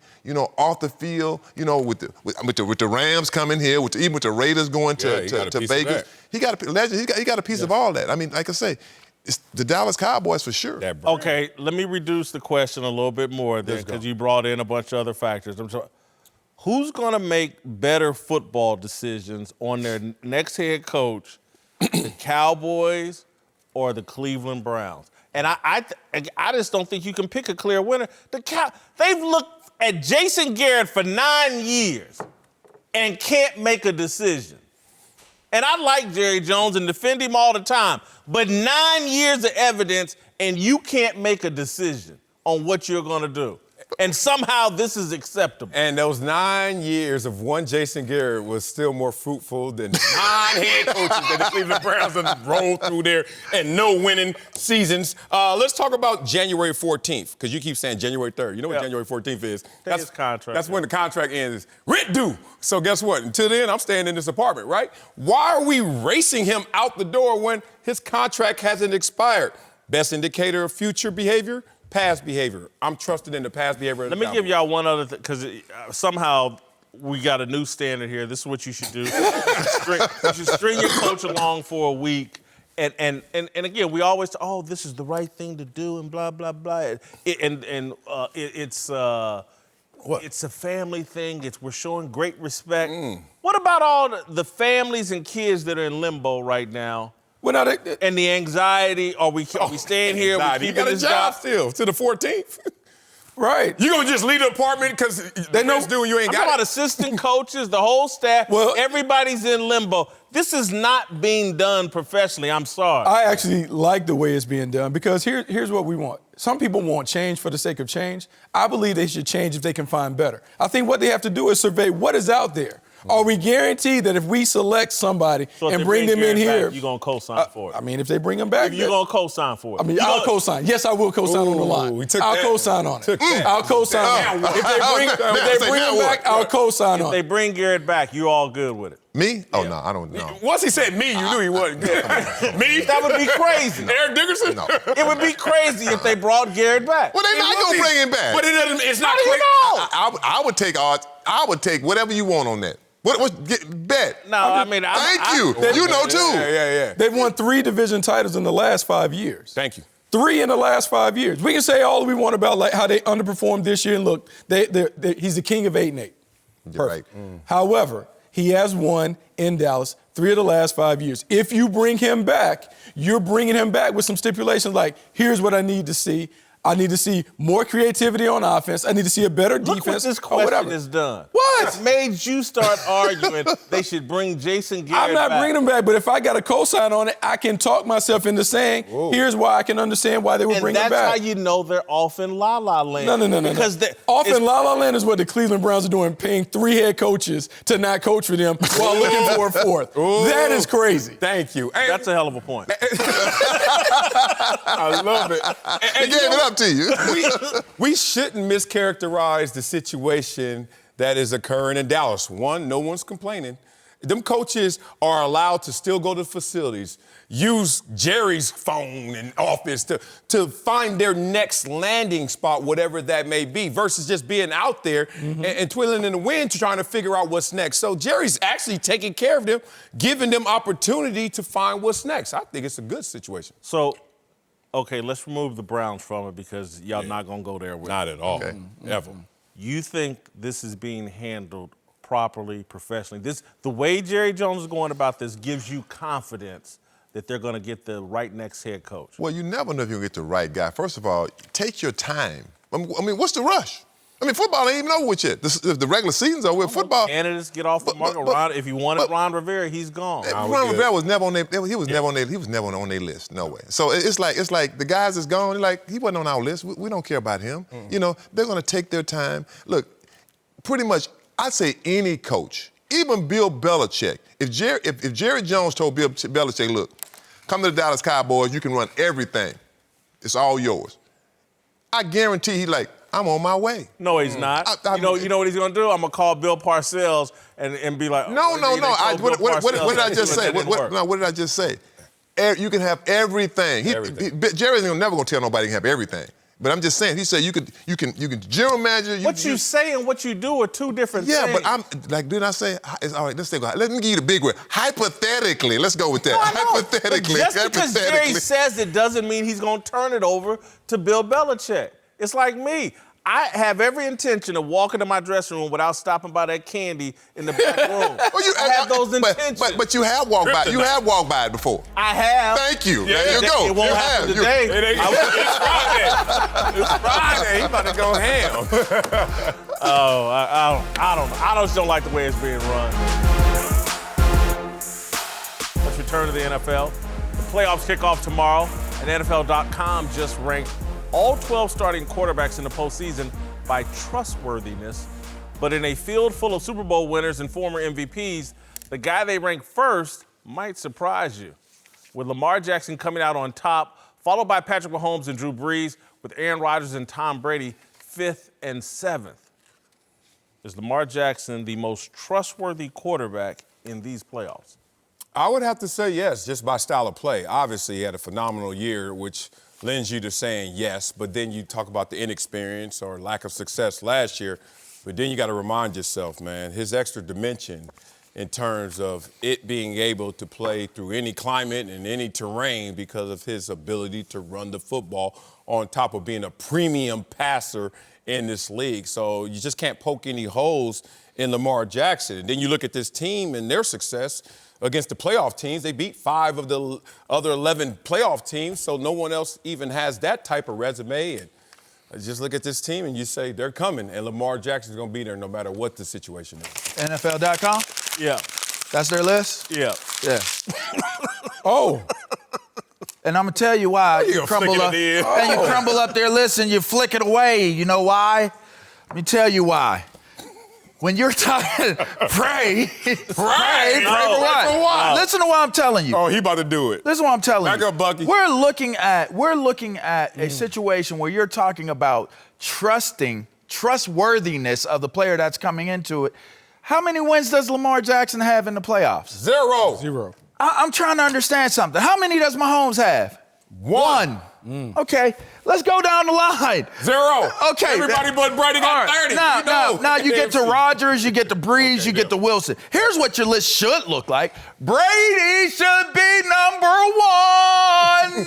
[SPEAKER 6] off the field, with the Rams coming here, even with the Raiders going to Vegas, he got a piece of all that. I mean, like I say, it's the Dallas Cowboys for sure.
[SPEAKER 2] Okay, let me reduce the question a little bit more then, because you brought in a bunch of other factors. Who's going to make better football decisions on their next head coach, the Cowboys or the Cleveland Browns? And I just don't think you can pick a clear winner. They've looked at Jason Garrett for 9 years and can't make a decision. And I like Jerry Jones and defend him all the time, but 9 years of evidence and you can't make a decision on what you're going to do. And somehow this is acceptable.
[SPEAKER 3] And those 9 years of one Jason Garrett was still more fruitful than 9 head coaches that the Cleveland Browns have rolled through there and no winning seasons. Let's talk about January 14th, because you keep saying January 3rd. You know what January 14th is?
[SPEAKER 2] That's his contract.
[SPEAKER 3] That's when the contract ends. Rent due. So guess what? Until then, I'm staying in this apartment, right? Why are we racing him out the door when his contract hasn't expired? Best indicator of future behavior? Past behavior. I'm trusted in the past behavior.
[SPEAKER 2] Let me give y'all one other thing, because somehow we got a new standard here. This is what you should do. You should string your coach along for a week. And again, we always say, oh, this is the right thing to do and blah, blah, blah. It's a family thing. We're showing great respect. What about all the families and kids that are in limbo right now? And the anxiety, are we staying here?
[SPEAKER 3] You got a job still to the 14th.
[SPEAKER 5] Right.
[SPEAKER 3] You gonna just leave the apartment because they know doing you ain't
[SPEAKER 2] I'm
[SPEAKER 3] got
[SPEAKER 2] talking
[SPEAKER 3] it?
[SPEAKER 2] about assistant coaches, the whole staff.
[SPEAKER 5] Well,
[SPEAKER 2] everybody's in limbo. This is not being done professionally. I'm sorry.
[SPEAKER 5] I actually like the way it's being done because here's what we want. Some people want change for the sake of change. I believe they should change if they can find better. I think what they have to do is survey what is out there. Are we guaranteed that if we select somebody and bring them in here,
[SPEAKER 2] you're going to co-sign for it?
[SPEAKER 5] I mean, if they bring them back,
[SPEAKER 2] you're going to co-sign for it.
[SPEAKER 5] I mean, I'll co-sign. Yes, I will co-sign on the line. I'll co-sign on it. I'll co-sign on it. If they bring him back, I'll co-sign on it.
[SPEAKER 2] If they bring Garrett back, you're all good with it.
[SPEAKER 6] Me? Oh, no, I don't know.
[SPEAKER 3] Once he said me, you knew he wasn't good. Me?
[SPEAKER 2] That would be crazy.
[SPEAKER 3] Eric Dickerson?
[SPEAKER 6] No.
[SPEAKER 2] It would be crazy if they brought Garrett back.
[SPEAKER 6] Well, they're not going to bring him back.
[SPEAKER 3] But it's not
[SPEAKER 2] How do you
[SPEAKER 3] quick.
[SPEAKER 2] know?
[SPEAKER 6] I would take odds. I would take whatever you want on that. Bet.
[SPEAKER 2] No, I mean,
[SPEAKER 6] Thank you. You know, too.
[SPEAKER 3] Yeah.
[SPEAKER 5] They've won 3 division titles in the last 5 years.
[SPEAKER 3] Thank you.
[SPEAKER 5] 3 in the last 5 years. We can say all we want about like how they underperformed this year, and look, he's the king of 8-8. Perfect.
[SPEAKER 6] Right.
[SPEAKER 5] However, he has won in Dallas 3 of the last 5 years. If you bring him back, you're bringing him back with some stipulations like, here's what I need to see. I need to see more creativity on offense. I need to see a better
[SPEAKER 2] Look
[SPEAKER 5] defense.
[SPEAKER 2] what this
[SPEAKER 5] or
[SPEAKER 2] question
[SPEAKER 5] whatever.
[SPEAKER 2] has done.
[SPEAKER 5] What?
[SPEAKER 2] It's made you start arguing they should bring Jason Garrett
[SPEAKER 5] I'm not
[SPEAKER 2] back.
[SPEAKER 5] bringing him back, but if I got a cosign on it, I can talk myself into saying, here's why I can understand why they would bring him
[SPEAKER 2] And
[SPEAKER 5] back.
[SPEAKER 2] that's how you know they're off in la-la land.
[SPEAKER 5] No.
[SPEAKER 2] Because
[SPEAKER 5] Off in la-la land is what the Cleveland Browns are doing, paying 3 head coaches to not coach for them while looking for a 4th. That is crazy.
[SPEAKER 3] Thank you. Hey,
[SPEAKER 2] That's a hell of a point.
[SPEAKER 3] I love it.
[SPEAKER 6] He gave it up to you.
[SPEAKER 3] We shouldn't mischaracterize the situation that is occurring in Dallas. One, no one's complaining. Them coaches are allowed to still go to facilities, use Jerry's phone and office to find their next landing spot, whatever that may be, versus just being out there and twiddling in the wind trying to figure out what's next. So Jerry's actually taking care of them, giving them opportunity to find what's next. I think it's a good situation.
[SPEAKER 2] So, okay, let's remove the Browns from it because y'all not going to go there with
[SPEAKER 3] Not
[SPEAKER 2] it.
[SPEAKER 3] at all, ever.
[SPEAKER 2] You think this is being handled properly, professionally? The way Jerry Jones is going about this gives you confidence that they're going to get the right next head coach.
[SPEAKER 6] Well, you never know if you're going to get the right guy. First of all, take your time. I mean, what's the rush? I mean, football ain't even over with yet. The regular season's over with. Football.
[SPEAKER 2] Candidates get off the market. If you wanted Ron Rivera, he's gone.
[SPEAKER 6] Ron Rivera was never on their. He was never on their list. No way. So it's like the guys that's gone. Like he wasn't on our list. We don't care about him. You know, they're going to take their time. Look, pretty much, I'd say any coach, even Bill Belichick. If Jerry Jones told Bill Belichick, look, come to the Dallas Cowboys, you can run everything. It's all yours. I guarantee he's like, I'm on my way.
[SPEAKER 2] No, he's not. You know what he's going to do? I'm going to call Bill Parcells and be like,
[SPEAKER 6] No. What did I just say? What did I just say? You can have everything. Jerry's never going to tell nobody he can have everything. But I'm just saying, he said you can general manager.
[SPEAKER 2] What you say and what you do are two different things.
[SPEAKER 6] Yeah, but I'm like, didn't I say? It's all right. Let's take. Let me give you the big word. Hypothetically, let's go with that. Hypothetically,
[SPEAKER 2] but just because Jerry says it doesn't mean he's going to turn it over to Bill Belichick. It's like me. I have every intention of walking to my dressing room without stopping by that candy in the back room. I have those intentions.
[SPEAKER 6] But you have walked by. You have walked by it before.
[SPEAKER 2] I have.
[SPEAKER 6] Thank you. There you go.
[SPEAKER 2] It won't happen today.
[SPEAKER 3] It's Friday. It's Friday. He about to go ham.
[SPEAKER 2] I just don't like the way it's being run. Let's return to the NFL. The playoffs kick off tomorrow, and NFL.com just ranked all 12 starting quarterbacks in the postseason by trustworthiness. But in a field full of Super Bowl winners and former MVPs, the guy they rank first might surprise you. With Lamar Jackson coming out on top, followed by Patrick Mahomes and Drew Brees, with Aaron Rodgers and Tom Brady 5th and 7th. Is Lamar Jackson the most trustworthy quarterback in these playoffs?
[SPEAKER 3] I would have to say yes, just by style of play. Obviously, he had a phenomenal year, which lends you to saying yes, but then you talk about the inexperience or lack of success last year, but then you got to remind yourself, man, his extra dimension in terms of it being able to play through any climate and any terrain because of his ability to run the football on top of being a premium passer in this league. So you just can't poke any holes in Lamar Jackson. And then you look at this team and their success against the playoff teams. They beat 5 of the other 11 playoff teams, so no one else even has that type of resume. And just look at this team and you say they're coming, and Lamar Jackson's going to be there no matter what the situation is.
[SPEAKER 4] NFL.com?
[SPEAKER 2] Yeah.
[SPEAKER 4] That's their list?
[SPEAKER 2] Yeah.
[SPEAKER 4] Yeah.
[SPEAKER 5] Oh.
[SPEAKER 4] And I'm going to tell you why. You crumble up their list and you flick it away. You know why? Let me tell you why. When you're talking, pray for what? Listen to what I'm telling you.
[SPEAKER 3] Oh, he about to do it.
[SPEAKER 4] Listen to what I'm telling you.
[SPEAKER 3] Back up, Bucky.
[SPEAKER 4] We're looking at a situation where you're talking about trustworthiness of the player that's coming into it. How many wins does Lamar Jackson have in the playoffs?
[SPEAKER 3] 0.
[SPEAKER 4] I'm trying to understand something. How many does Mahomes have? 1. Okay, let's go down the line.
[SPEAKER 3] 0.
[SPEAKER 4] Okay.
[SPEAKER 3] Everybody but Brady got 30.
[SPEAKER 4] Now you get to Rodgers, you get to Brees, you get to Wilson. Here's what your list should look like. Brady should be number 1.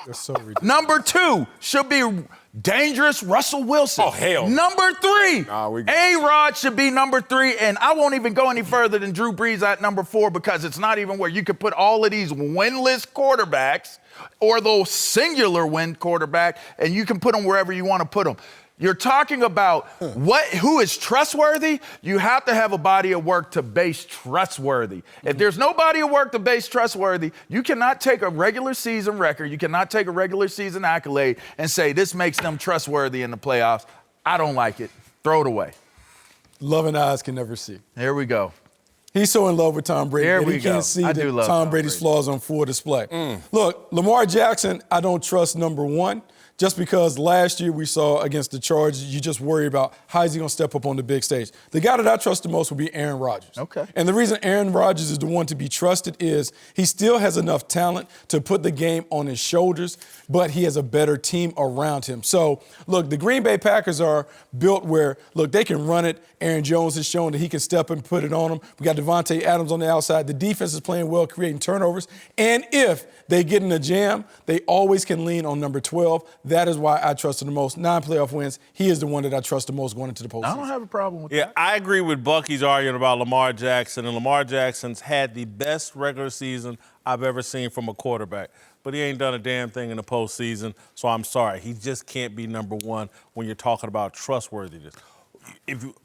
[SPEAKER 5] That's so ridiculous.
[SPEAKER 4] Number 2 should be dangerous Russell Wilson.
[SPEAKER 3] Oh, hell.
[SPEAKER 4] Number 3, A-Rod should be number 3, and I won't even go any further than Drew Brees at number 4 because it's not even where you could put all of these winless quarterbacks or the singular win quarterback, and you can put them wherever you want to put them. You're talking about who is trustworthy. You have to have a body of work to base trustworthy. If there's no body of work to base trustworthy, you cannot take a regular season record, you cannot take a regular season accolade and say this makes them trustworthy in the playoffs. I don't like it. Throw it away.
[SPEAKER 5] Loving eyes can never see.
[SPEAKER 4] Here we go.
[SPEAKER 5] He's so in love with Tom Brady
[SPEAKER 4] Here
[SPEAKER 5] that
[SPEAKER 4] we
[SPEAKER 5] he
[SPEAKER 4] go.
[SPEAKER 5] can't see
[SPEAKER 4] I do love
[SPEAKER 5] Tom
[SPEAKER 4] Tom
[SPEAKER 5] Brady's
[SPEAKER 4] Brady.
[SPEAKER 5] flaws on full display. Look, Lamar Jackson, I don't trust, number one, just because last year we saw against the Chargers, you just worry about how is he going to step up on the big stage. The guy that I trust the most would be Aaron Rodgers.
[SPEAKER 4] Okay.
[SPEAKER 5] And the reason Aaron Rodgers is the one to be trusted is he still has enough talent to put the game on his shoulders, but he has a better team around him. So, look, the Green Bay Packers are built where, look, they can run it. Aaron Jones has shown that he can step up and put it on them. We got Devontae Adams on the outside. The defense is playing well, creating turnovers. And if they get in a jam, they always can lean on number 12. That is why I trust him the most. 9 playoff wins. He is the one that I trust the most going into the postseason.
[SPEAKER 4] I don't have a problem with
[SPEAKER 2] Yeah,
[SPEAKER 4] that.
[SPEAKER 2] I agree with Bucky's arguing about Lamar Jackson, and Lamar Jackson's had the best regular season I've ever seen from a quarterback. But he ain't done a damn thing in the postseason, so I'm sorry. He just can't be number one when you're talking about trustworthiness.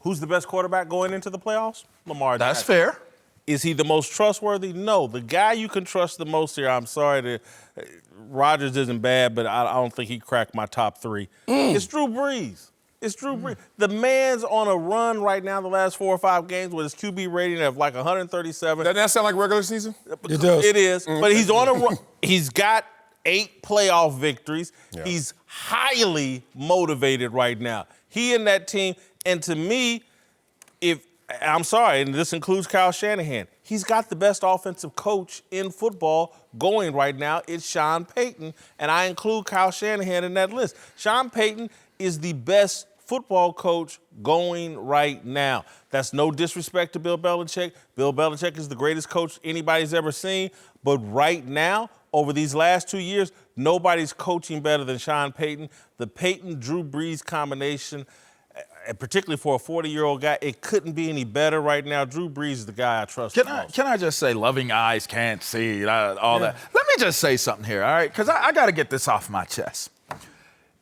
[SPEAKER 2] Who's the best quarterback going into the playoffs? Lamar Jackson.
[SPEAKER 4] That's fair.
[SPEAKER 2] Is he the most trustworthy? No. The guy you can trust the most here, I'm sorry, Rodgers isn't bad, but I don't think he cracked my top 3. It's Drew Brees. It's Drew Brees. The man's on a run right now the last 4 or 5 games with his QB rating of like 137.
[SPEAKER 3] Doesn't that sound like regular season?
[SPEAKER 5] It does.
[SPEAKER 2] It is. But he's on a run. He's got 8 playoff victories.
[SPEAKER 3] Yeah.
[SPEAKER 2] He's highly motivated right now. He and that team, and to me, I'm sorry, and this includes Kyle Shanahan, he's got the best offensive coach in football going right now. It's Sean Payton, and I include Kyle Shanahan in that list. Sean Payton is the best football coach going right now. That's no disrespect to Bill Belichick. Bill Belichick is the greatest coach anybody's ever seen, but right now, over these last 2 years, nobody's coaching better than Sean Payton. The Payton-Drew Brees combination, and particularly for a 40-year-old guy, it couldn't be any better right now. Drew Brees is the guy I trust the most.
[SPEAKER 4] Can I just say loving eyes can't see, all that. Let me just say something here, all right? Because I got to get this off my chest.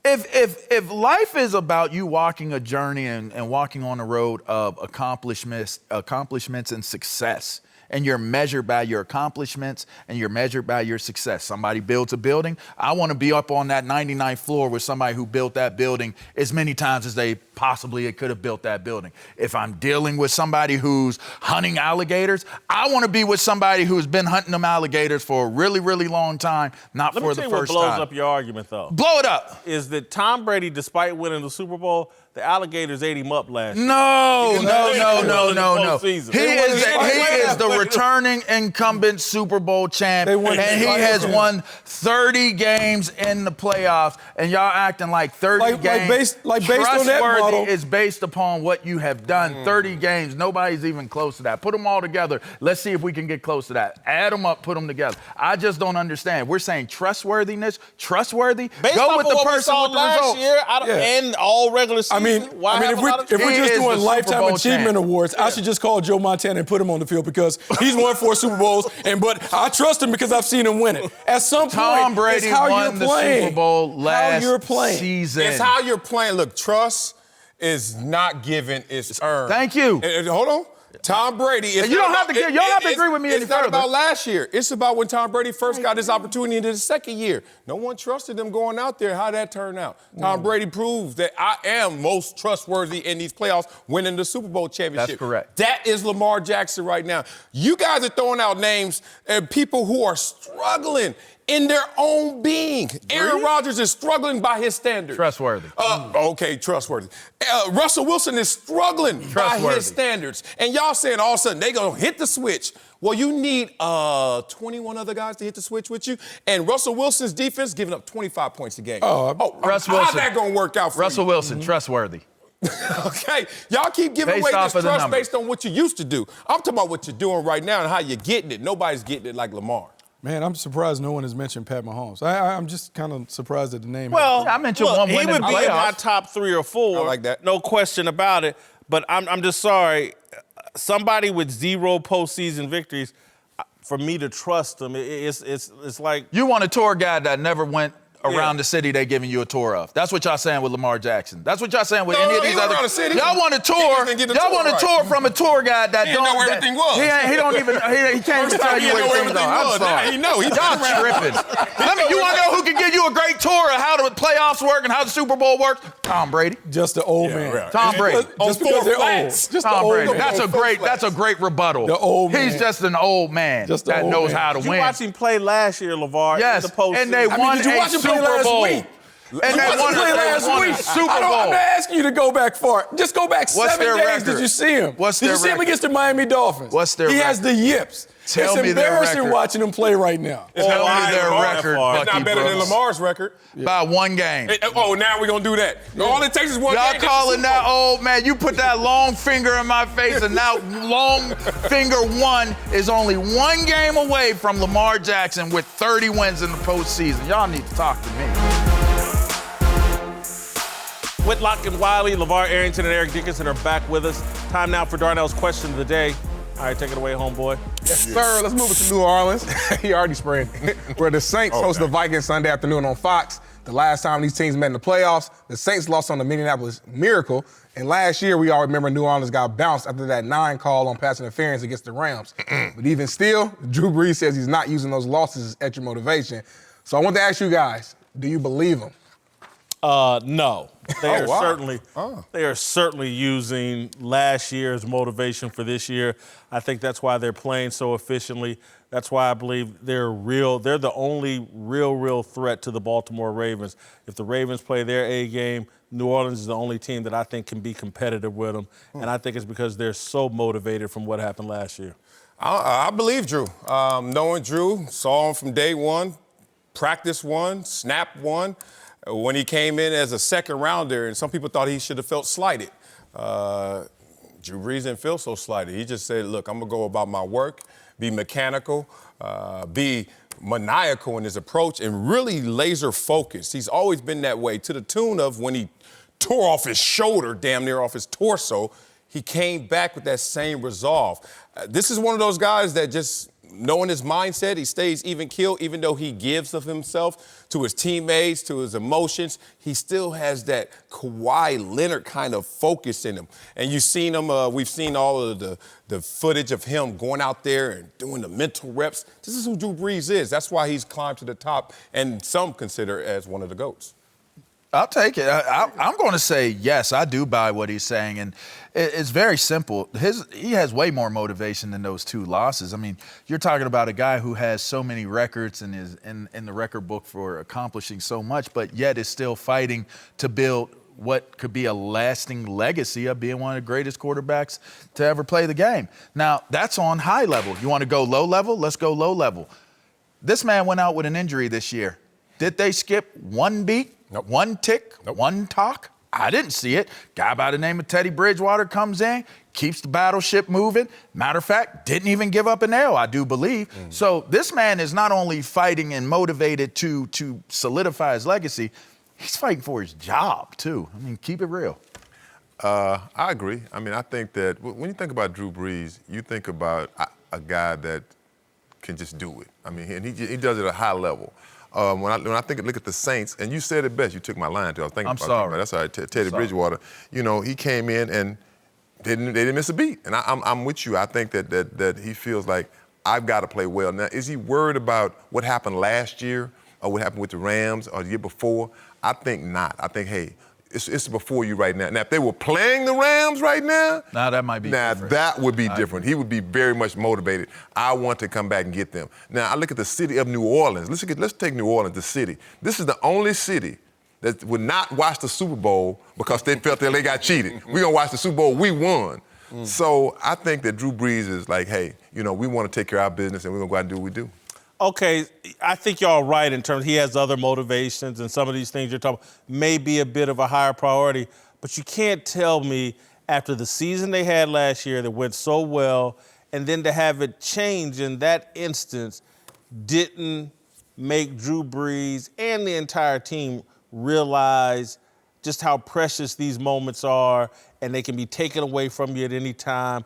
[SPEAKER 4] If life is about you walking a journey and walking on a road of accomplishments and success, and you're measured by your accomplishments and you're measured by your success. Somebody builds a building. I want to be up on that 99th floor with somebody who built that building as many times as they possibly could have built that building. If I'm dealing with somebody who's hunting alligators, I want to be with somebody who's been hunting them alligators for a really, really long time, not for the first time.
[SPEAKER 2] Let me tell you what blows up your argument, though.
[SPEAKER 4] Blow it up.
[SPEAKER 2] Is that Tom Brady, despite winning the Super Bowl, the alligators ate him up last year.
[SPEAKER 4] No. He
[SPEAKER 2] Postseason.
[SPEAKER 4] is the returning incumbent Super Bowl champ, and he has won 30 games in the playoffs, and y'all acting like 30 games.
[SPEAKER 5] Based on that model,
[SPEAKER 4] is based upon what you have done. 30 games, nobody's even close to that. Put them all together. Let's see if we can get close to that. Add them up, put them together. I just don't understand. We're saying trustworthiness, trustworthy.
[SPEAKER 2] Based
[SPEAKER 4] Go
[SPEAKER 2] off
[SPEAKER 4] with
[SPEAKER 2] of
[SPEAKER 4] the
[SPEAKER 2] what we
[SPEAKER 4] person
[SPEAKER 2] saw
[SPEAKER 4] with the
[SPEAKER 2] last
[SPEAKER 4] results.
[SPEAKER 2] year, and all regular season.
[SPEAKER 5] if we're just doing lifetime achievement awards, I should just call Joe Montana and put him on the field because he's won 4 Super Bowls, but I trust him because I've seen him win it. At some
[SPEAKER 4] Tom
[SPEAKER 5] point,
[SPEAKER 4] Brady
[SPEAKER 5] it's how
[SPEAKER 4] won
[SPEAKER 5] you're playing.
[SPEAKER 4] the Super Bowl last
[SPEAKER 5] how you're playing.
[SPEAKER 4] season.
[SPEAKER 3] It's how you're playing. Look, trust is not given, it's earned.
[SPEAKER 4] Thank you.
[SPEAKER 3] And hold on. Tom Brady is.
[SPEAKER 4] You don't have to agree with me any
[SPEAKER 3] It's not
[SPEAKER 4] further.
[SPEAKER 3] about last year. It's about when Tom Brady first got his opportunity into the second year. No one trusted him going out there. How'd that turn out? Tom Brady proves that I am most trustworthy in these playoffs, winning the Super Bowl championship.
[SPEAKER 4] That's correct.
[SPEAKER 3] That is Lamar Jackson right now. You guys are throwing out names and people who are struggling in their own being. Aaron Rodgers is struggling by his standards.
[SPEAKER 4] Trustworthy.
[SPEAKER 3] Okay, trustworthy. Russell Wilson is struggling by his standards. And y'all saying all of a sudden they going to hit the switch. Well, you need 21 other guys to hit the switch with you. And Russell Wilson's defense giving up 25 points a game.
[SPEAKER 4] Russ
[SPEAKER 3] how's
[SPEAKER 4] Wilson.
[SPEAKER 3] that going to work out for
[SPEAKER 4] Russell
[SPEAKER 3] you?
[SPEAKER 4] Wilson, trustworthy.
[SPEAKER 3] Okay, y'all keep giving
[SPEAKER 4] Based
[SPEAKER 3] away
[SPEAKER 4] off
[SPEAKER 3] this
[SPEAKER 4] of the
[SPEAKER 3] trust
[SPEAKER 4] numbers.
[SPEAKER 3] based on what you used to do. I'm talking about what you're doing right now and how you're getting it. Nobody's getting it like Lamar.
[SPEAKER 5] Man, I'm surprised no one has mentioned Pat Mahomes. I'm just kind of surprised at the name.
[SPEAKER 2] Well,
[SPEAKER 4] I mentioned one win
[SPEAKER 2] he
[SPEAKER 4] in
[SPEAKER 2] would
[SPEAKER 4] the
[SPEAKER 2] be in my
[SPEAKER 4] playoffs.
[SPEAKER 2] top 3 or 4.
[SPEAKER 3] I like that.
[SPEAKER 2] No question about it. But I'm just sorry. Somebody with 0 postseason victories, for me to trust him, it's like
[SPEAKER 4] You want a tour guide that never went around the city they giving you a tour of. That's what y'all saying with Lamar Jackson. That's what y'all saying with any of these other.
[SPEAKER 3] Around the city.
[SPEAKER 4] Y'all want a tour. Y'all want a tour from a tour guide that
[SPEAKER 3] He didn't know where everything was.
[SPEAKER 4] He don't even. He can't even tell you where everything was. I'm sorry.
[SPEAKER 3] Now he know.
[SPEAKER 4] Y'all tripping. You want to know who can give you a great tour of how the playoffs work and how the Super Bowl works? Tom Brady.
[SPEAKER 5] Just the old man.
[SPEAKER 3] right.
[SPEAKER 4] Tom Brady.
[SPEAKER 5] Just because they're old. Just the
[SPEAKER 4] Tom
[SPEAKER 5] old
[SPEAKER 4] Brady.
[SPEAKER 5] man.
[SPEAKER 4] That's a great rebuttal.
[SPEAKER 5] The old man.
[SPEAKER 4] He's just an old man
[SPEAKER 5] Just the
[SPEAKER 4] that
[SPEAKER 5] old
[SPEAKER 4] knows
[SPEAKER 5] man.
[SPEAKER 4] how to
[SPEAKER 2] you
[SPEAKER 4] win.
[SPEAKER 2] watch him play last year, LeVar.
[SPEAKER 4] Yes,
[SPEAKER 2] in the postseason.
[SPEAKER 4] and they won
[SPEAKER 5] did you watch
[SPEAKER 4] a
[SPEAKER 5] him play
[SPEAKER 4] Super
[SPEAKER 5] last
[SPEAKER 4] Bowl.
[SPEAKER 5] week?
[SPEAKER 4] And they won a Super
[SPEAKER 5] I'm
[SPEAKER 4] Bowl.
[SPEAKER 5] not asking you to go back far. Just go back
[SPEAKER 4] What's
[SPEAKER 5] 7
[SPEAKER 4] their
[SPEAKER 5] days.
[SPEAKER 4] record?
[SPEAKER 5] Did you see him?
[SPEAKER 4] What's
[SPEAKER 5] Did
[SPEAKER 4] their
[SPEAKER 5] you see him
[SPEAKER 4] record?
[SPEAKER 5] against the Miami Dolphins?
[SPEAKER 4] What's their
[SPEAKER 5] He has
[SPEAKER 4] record?
[SPEAKER 5] the yips.
[SPEAKER 4] Tell
[SPEAKER 5] it's
[SPEAKER 4] me their
[SPEAKER 5] embarrassing
[SPEAKER 4] record.
[SPEAKER 5] watching him play right now.
[SPEAKER 3] It's not
[SPEAKER 4] Tell me their
[SPEAKER 3] Lamar.
[SPEAKER 4] record,
[SPEAKER 3] It's not better than
[SPEAKER 4] Brooks.
[SPEAKER 3] Lamar's record.
[SPEAKER 4] By one game.
[SPEAKER 3] Oh, now we're going to do that. All it takes is one
[SPEAKER 4] Y'all
[SPEAKER 3] game.
[SPEAKER 4] calling that old man? You put that long finger in my face, and now long finger one is only one game away from Lamar Jackson with 30 wins in the postseason. Y'all need to talk to me.
[SPEAKER 2] Whitlock and Wiley, LeVar Arrington, and Eric Dickinson are back with us. Time now for Darnell's question of the day. All right, take it away, homeboy.
[SPEAKER 7] Yes, sir. Let's move it to New Orleans. He already spread. Where the Saints host the Vikings Sunday afternoon on Fox. The last time these teams met in the playoffs, the Saints lost on the Minneapolis Miracle. And last year, we all remember New Orleans got bounced after that 9 call on pass interference against the Rams. But even still, Drew Brees says he's not using those losses as extra motivation. So I want to ask you guys, do you believe him?
[SPEAKER 2] No. They are certainly using last year's motivation for this year. I think that's why they're playing so efficiently. That's why I believe they're real. They're the only real threat to the Baltimore Ravens. If the Ravens play their A game, New Orleans is the only team that I think can be competitive with them. And I think it's because they're so motivated from what happened last year.
[SPEAKER 3] I believe Drew. Knowing Drew, saw him from day one, practice one, snap one. When he came in as a second rounder, and some people thought he should have felt slighted. Drew Brees didn't feel so slighted. He just said, look, I'm going to go about my work, be mechanical, be maniacal in his approach, and really laser focused. He's always been that way, to the tune of when he tore off his shoulder, damn near off his torso, he came back with that same resolve. This is one of those guys that just, knowing his mindset, he stays even keel, even though he gives of himself to his teammates, to his emotions. He still has that Kawhi Leonard kind of focus in him. And you've seen him, we've seen all of the footage of him going out there and doing the mental reps. This is who Drew Brees is. That's why he's climbed to the top, and some consider as one of the GOATs.
[SPEAKER 4] I'll take it. I'm going to say yes, I do buy what he's saying, and it's very simple. He has way more motivation than those 2 losses. I mean, you're talking about a guy who has so many records and is in the record book for accomplishing so much, but yet is still fighting to build what could be a lasting legacy of being one of the greatest quarterbacks to ever play the game. Now, that's on high level. You want to go low level? Let's go low level. This man went out with an injury this year. Did they skip one beat?
[SPEAKER 3] Nope.
[SPEAKER 4] One tick?
[SPEAKER 3] Nope.
[SPEAKER 4] One talk? I didn't see it. Guy by the name of Teddy Bridgewater comes in, keeps the battleship moving. Matter of fact, didn't even give up an L, I do believe. So this man is not only fighting and motivated to solidify his legacy, he's fighting for his job, too. I mean, keep it real.
[SPEAKER 6] I agree. I mean, I think that when you think about Drew Brees, you think about a guy that can just do it. I mean, and he does it at a high level. When I look at the Saints, and you said it best. You took my line too. I was thinking
[SPEAKER 4] I'm
[SPEAKER 6] about
[SPEAKER 4] sorry.
[SPEAKER 6] that. That's all right. Teddy Bridgewater. You know, he came in and they didn't miss a beat. And I'm with you. I think that he feels like I've got to play well. Now, is he worried about what happened last year or what happened with the Rams or the year before? I think not. I think, hey, it's before you right now. Now, if they were playing the Rams right now,
[SPEAKER 4] Now that might be different.
[SPEAKER 6] that would be different. He would be very much motivated. I want to come back and get them. Now, I look at the city of New Orleans. Let's take New Orleans, the city. This is the only city that would not watch the Super Bowl because they felt that they got cheated. We're going to watch the Super Bowl. We won. So I think that Drew Brees is like, hey, you know, we want to take care of our business and we're going to go out and do what we do.
[SPEAKER 2] Okay, I think y'all right in terms he has other motivations and some of these things you're talking about may be a bit of a higher priority, but you can't tell me after the season they had last year that went so well and then to have it change in that instance didn't make Drew Brees and the entire team realize just how precious these moments are and they can be taken away from you at any time.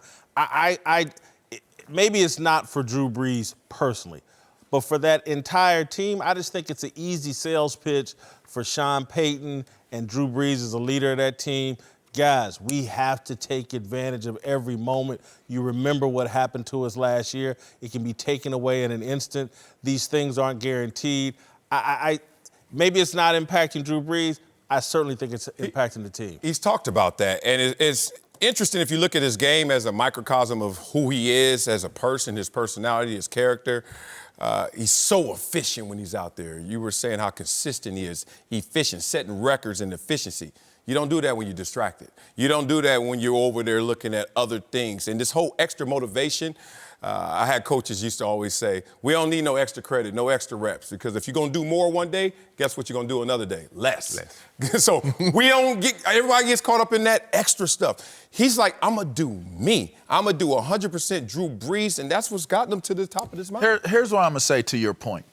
[SPEAKER 2] maybe it's not for Drew Brees personally, but for that entire team, I just think it's an easy sales pitch for Sean Payton and Drew Brees as a leader of that team. Guys, we have to take advantage of every moment. You remember what happened to us last year. It can be taken away in an instant. These things aren't guaranteed. Maybe it's not impacting Drew Brees. I certainly think it's impacting the team.
[SPEAKER 3] He's talked about that, and it's interesting if you look at his game as a microcosm of who he is as a person, his personality, his character. He's so efficient when he's out there. You were saying how consistent he is. Efficient, setting records in efficiency. You don't do that when you're distracted. You don't do that when you're over there looking at other things. And this whole extra motivation, I had coaches used to always say, we don't need no extra credit, no extra reps, because if you're going to do more one day, guess what you're going to do another day? Less. So everybody gets caught up in that extra stuff. He's like, I'm going to do me. I'm going to do 100% Drew Brees, and that's what's gotten him to the top of this mountain.
[SPEAKER 4] Here's what I'm going to say to your point.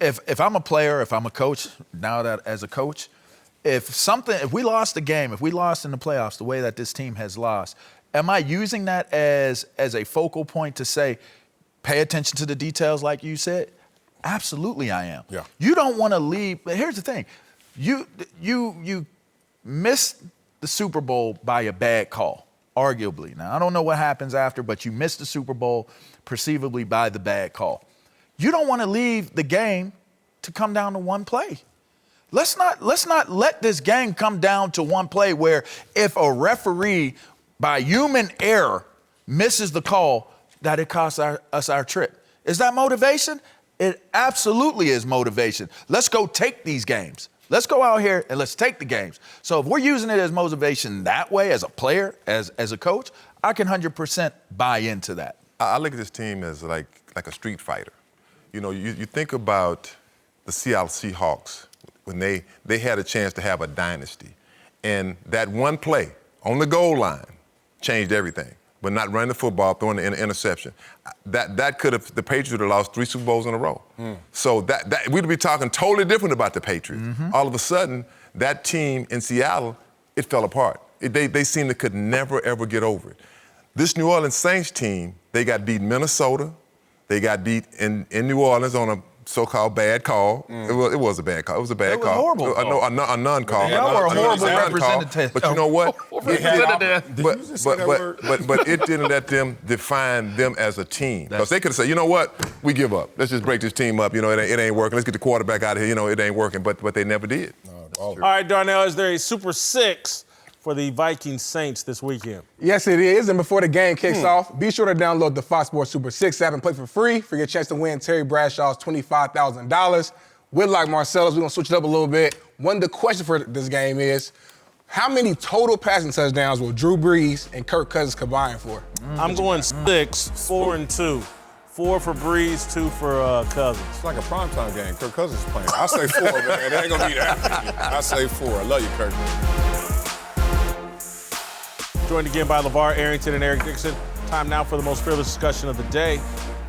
[SPEAKER 4] If I'm a player, if I'm a coach, now that as a coach, if we lost the game, if we lost in the playoffs the way that this team has lost, am I using that as a focal point to say, pay attention to the details like you said? Absolutely I am.
[SPEAKER 3] Yeah.
[SPEAKER 4] You don't want to leave. But here's the thing. You missed the Super Bowl by a bad call, arguably. Now, I don't know what happens after, but you missed the Super Bowl perceivably by the bad call. You don't want to leave the game to come down to one play. Let's not let this game come down to one play where if a referee by human error misses the call, that it costs us our trip. Is that motivation? It absolutely is motivation. Let's go take these games. Let's go out here and let's take the games. So if we're using it as motivation that way, as a player, as a coach, I can 100% buy into that.
[SPEAKER 6] I look at this team as like a street fighter. You know, you think about the Seattle Seahawks when they had a chance to have a dynasty. And that one play on the goal line changed everything. But not running the football, throwing the interception. That could have, the Patriots would have lost 3 Super Bowls in a row. So that we'd be talking totally different about the Patriots. All of a sudden, that team in Seattle, it fell apart. They seemed to could never, ever get over it. This New Orleans Saints team, they got beat Minnesota. They got beat in New Orleans on a so-called bad call. It was a bad call. It was a bad call.
[SPEAKER 4] Horrible call.
[SPEAKER 6] A non-call.
[SPEAKER 4] Y'all were horrible representatives.
[SPEAKER 6] But you know what?
[SPEAKER 3] But
[SPEAKER 6] it didn't let them define them as a team. Because they could have said, you know what? We give up. Let's just break this team up. You know, it ain't working. Let's get the quarterback out of here. You know, it ain't working. But they never did.
[SPEAKER 2] All right, Darnell, is there a Super 6 for the Vikings Saints this weekend?
[SPEAKER 7] Yes, it is. And before the game kicks off, be sure to download the Fox Sports Super 6 app and play for free for your chance to win Terry Bradshaw's $25,000. Whitlock Marcellus, we're going to switch it up a little bit. The question for this game is, how many total passing touchdowns will Drew Brees and Kirk Cousins combine for?
[SPEAKER 2] I'm going 6, 4 and 2. 4 for Brees, 2 for Cousins.
[SPEAKER 3] It's like a primetime game. Kirk Cousins is playing. I say 4, man. It ain't going to be that. I say 4. I love you, Kirk.
[SPEAKER 2] Joined again by LeVar Arrington and Eric Dixon. Time now for the most fearless discussion of the day.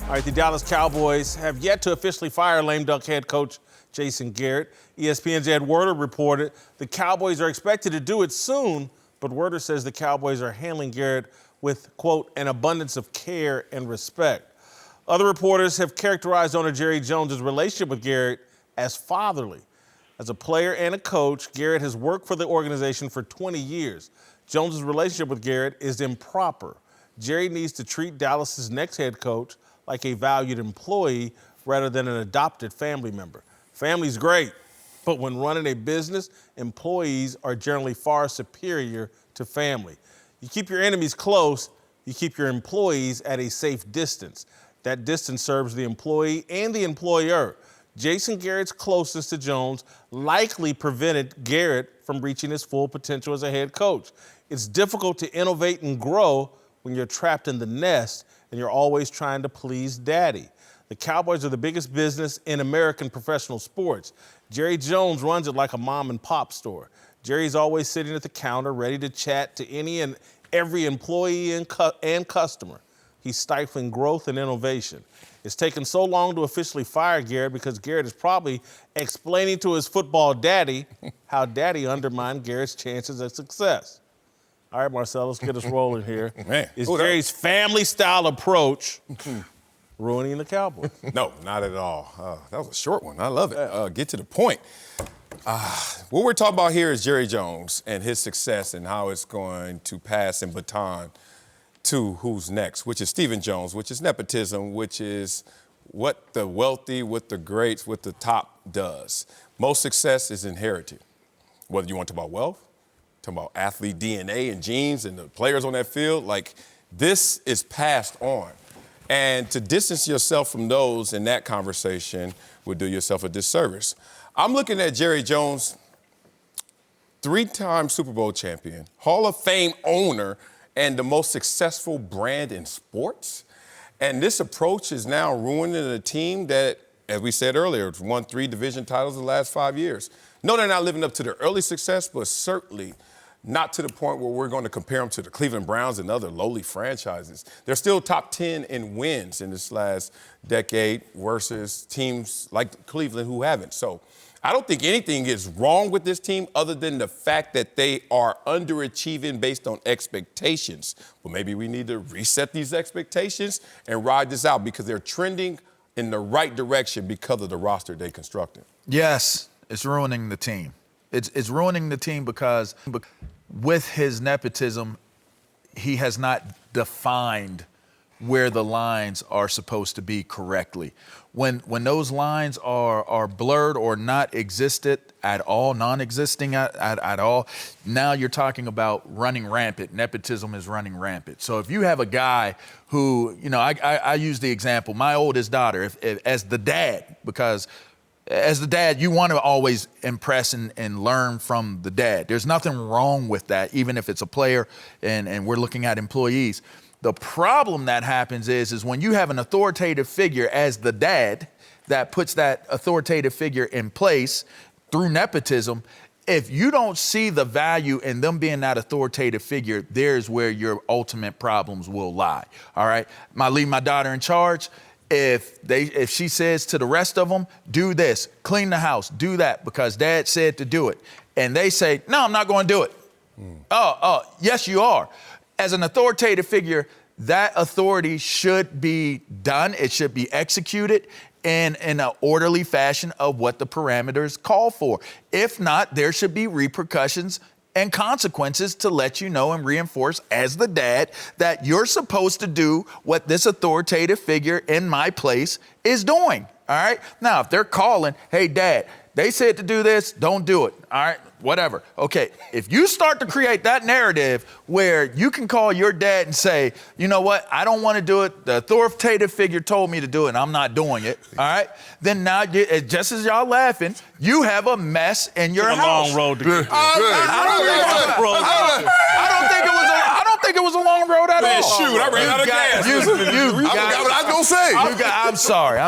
[SPEAKER 2] All right, the Dallas Cowboys have yet to officially fire lame duck head coach Jason Garrett. ESPN's Ed Werder reported the Cowboys are expected to do it soon, but Werder says the Cowboys are handling Garrett with, quote, an abundance of care and respect. Other reporters have characterized owner Jerry Jones' relationship with Garrett as fatherly. As a player and a coach, Garrett has worked for the organization for 20 years. Jones' relationship with Garrett is improper. Jerry needs to treat Dallas's next head coach like a valued employee rather than an adopted family member. Family's great, but when running a business, employees are generally far superior to family. You keep your enemies close, you keep your employees at a safe distance. That distance serves the employee and the employer. Jason Garrett's closeness to Jones likely prevented Garrett from reaching his full potential as a head coach. It's difficult to innovate and grow when you're trapped in the nest and you're always trying to please daddy. The Cowboys are the biggest business in American professional sports. Jerry Jones runs it like a mom and pop store. Jerry's always sitting at the counter ready to chat to any and every employee and customer. He's stifling growth and innovation. It's taken so long to officially fire Garrett because Garrett is probably explaining to his football daddy how daddy undermined Garrett's chances of success. All right, Marcel, let's get us rolling here.
[SPEAKER 3] Man.
[SPEAKER 2] Is
[SPEAKER 3] Ooh,
[SPEAKER 2] Jerry's family-style approach ruining the Cowboys?
[SPEAKER 3] No, not at all. That was a short one. I love it. Get to the point. What we're talking about here is Jerry Jones and his success and how it's going to pass in baton to who's next, which is Stephen Jones, which is nepotism, which is what the wealthy, what the greats, what the top does. Most success is inherited. Whether you want to talk about wealth, talk about athlete DNA and genes and the players on that field, like this is passed on. And to distance yourself from those in that conversation would do yourself a disservice. I'm looking at Jerry Jones, 3-time Super Bowl champion, Hall of Fame owner, and the most successful brand in sports. And this approach is now ruining a team that, as we said earlier, won 3 division titles in the last 5 years. No, they're not living up to their early success, but certainly not to the point where we're going to compare them to the Cleveland Browns and other lowly franchises. They're still top 10 in wins in this last decade versus teams like Cleveland who haven't. So I don't think anything is wrong with this team other than the fact that they are underachieving based on expectations. Well, maybe we need to reset these expectations and ride this out because they're trending in the right direction because of the roster they constructed.
[SPEAKER 4] Yes, it's ruining the team. It's ruining the team because with his nepotism, he has not defined where the lines are supposed to be correctly. When those lines are blurred or not existed at all, non-existing at all, now you're talking about running rampant. Nepotism is running rampant. So if you have a guy who, I use the example, my oldest daughter, if as the dad, because as the dad, you want to always impress and learn from the dad. There's nothing wrong with that, even if it's a player and we're looking at employees. The problem that happens is when you have an authoritative figure as the dad that puts that authoritative figure in place through nepotism, if you don't see the value in them being that authoritative figure, there's where your ultimate problems will lie. All right? I leave my daughter in charge. If she says to the rest of them, do this, clean the house, do that because dad said to do it, and they say, no, I'm not going to do it. Yes, you are. As an authoritative figure, that authority should be done. It should be executed in an orderly fashion of what the parameters call for. If not, there should be repercussions and consequences to let you know and reinforce as the dad that you're supposed to do what this authoritative figure in my place is doing. All right. Now, if they're calling, hey, dad, they said to do this, don't do it. All right. Whatever. Okay. If you start to create that narrative where you can call your dad and say, you know what? I don't want to do it. The authoritative figure told me to do it and I'm not doing it. All right. Then now, just as y'all laughing, you have a mess in your house.
[SPEAKER 2] Long road to get
[SPEAKER 4] I don't think it was a long road at all.
[SPEAKER 3] Shoot, I ran out of gas.
[SPEAKER 6] I forgot what I was going to say.
[SPEAKER 4] I'm sorry.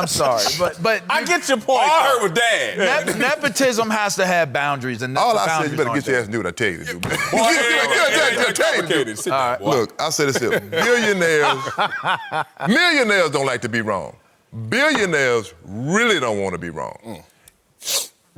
[SPEAKER 4] But
[SPEAKER 2] I get your point.
[SPEAKER 3] All I heard was dad.
[SPEAKER 4] Nepotism has to have boundaries. And
[SPEAKER 6] all I said, you better get your ass and do what I tell you to do. Look, I'll say this here. Millionaires don't like to be wrong. Billionaires really don't want to be wrong.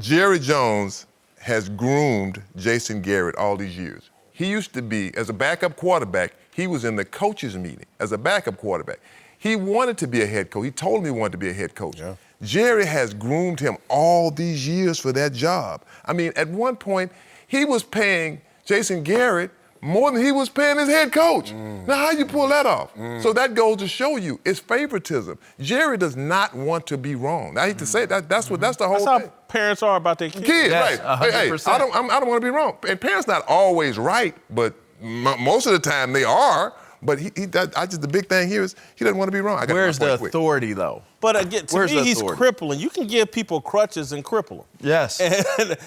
[SPEAKER 6] Jerry Jones has groomed Jason Garrett all these years. He used to be, as a backup quarterback, he was in the coaches' meeting as a backup quarterback. He wanted to be a head coach. He told me he wanted to be a head coach. Yeah. Jerry has groomed him all these years for that job. I mean, at one point, he was paying Jason Garrett more than he was paying his head coach. Now, how you pull that off? So that goes to show you it's favoritism. Jerry does not want to be wrong. I hate to say that. That's the whole thing.
[SPEAKER 2] That's how parents are about their kids.
[SPEAKER 4] Yes,
[SPEAKER 6] right. Hey, I don't want to be wrong. And parents not always right, but most of the time they are. But the big thing here is he doesn't want to be wrong.
[SPEAKER 4] Where's the authority, though?
[SPEAKER 2] But again, to me, he's crippling. You can give people crutches and cripple them.
[SPEAKER 4] Yes.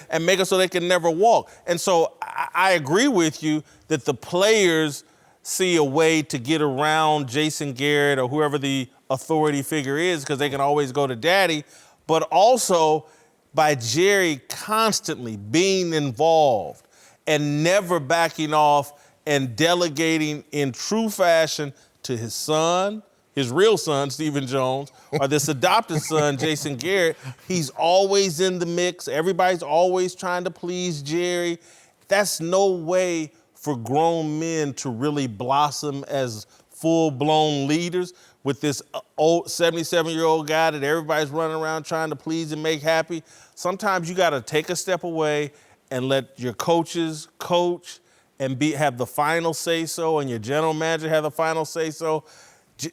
[SPEAKER 2] And make it so they can never walk. And so I agree with you that the players see a way to get around Jason Garrett or whoever the authority figure is because they can always go to daddy. But also by Jerry constantly being involved and never backing off and delegating in true fashion to his son, his real son, Stephen Jones, or this adopted son, Jason Garrett. He's always in the mix. Everybody's always trying to please Jerry. That's no way for grown men to really blossom as full-blown leaders with this old 77-year-old guy that everybody's running around trying to please and make happy. Sometimes you got to take a step away and let your coaches coach and have the final say-so, and your general manager have the final say-so.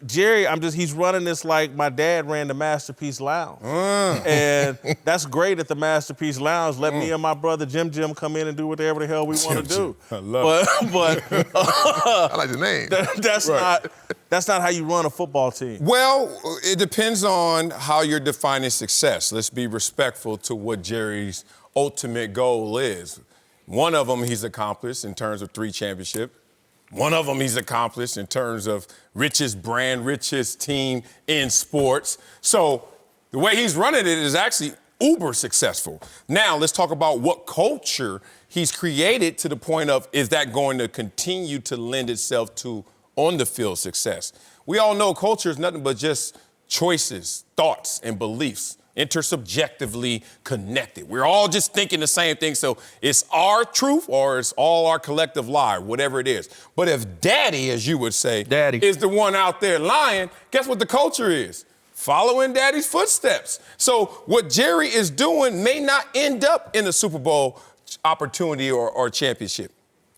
[SPEAKER 2] Jerry, he's running this like my dad ran the Masterpiece Lounge. And that's great at the Masterpiece Lounge. Let me and my brother Jim come in and do whatever the hell we want to do.
[SPEAKER 3] I love it.
[SPEAKER 2] But
[SPEAKER 6] I like the name.
[SPEAKER 2] That's not how you run a football team.
[SPEAKER 3] Well, it depends on how you're defining success. Let's be respectful to what Jerry's ultimate goal is. One of them he's accomplished in terms of 3 championships. One of them he's accomplished in terms of richest brand, richest team in sports. So the way he's running it is actually uber successful. Now let's talk about what culture he's created to the point of, is that going to continue to lend itself to on the field success? We all know culture is nothing but just choices, thoughts, and beliefs, intersubjectively connected. We're all just thinking the same thing, so it's our truth or it's all our collective lie, whatever it is. But if daddy, as you would say, is the one out there lying, guess what the culture is? Following daddy's footsteps. So what Jerry is doing may not end up in a Super Bowl opportunity or championship.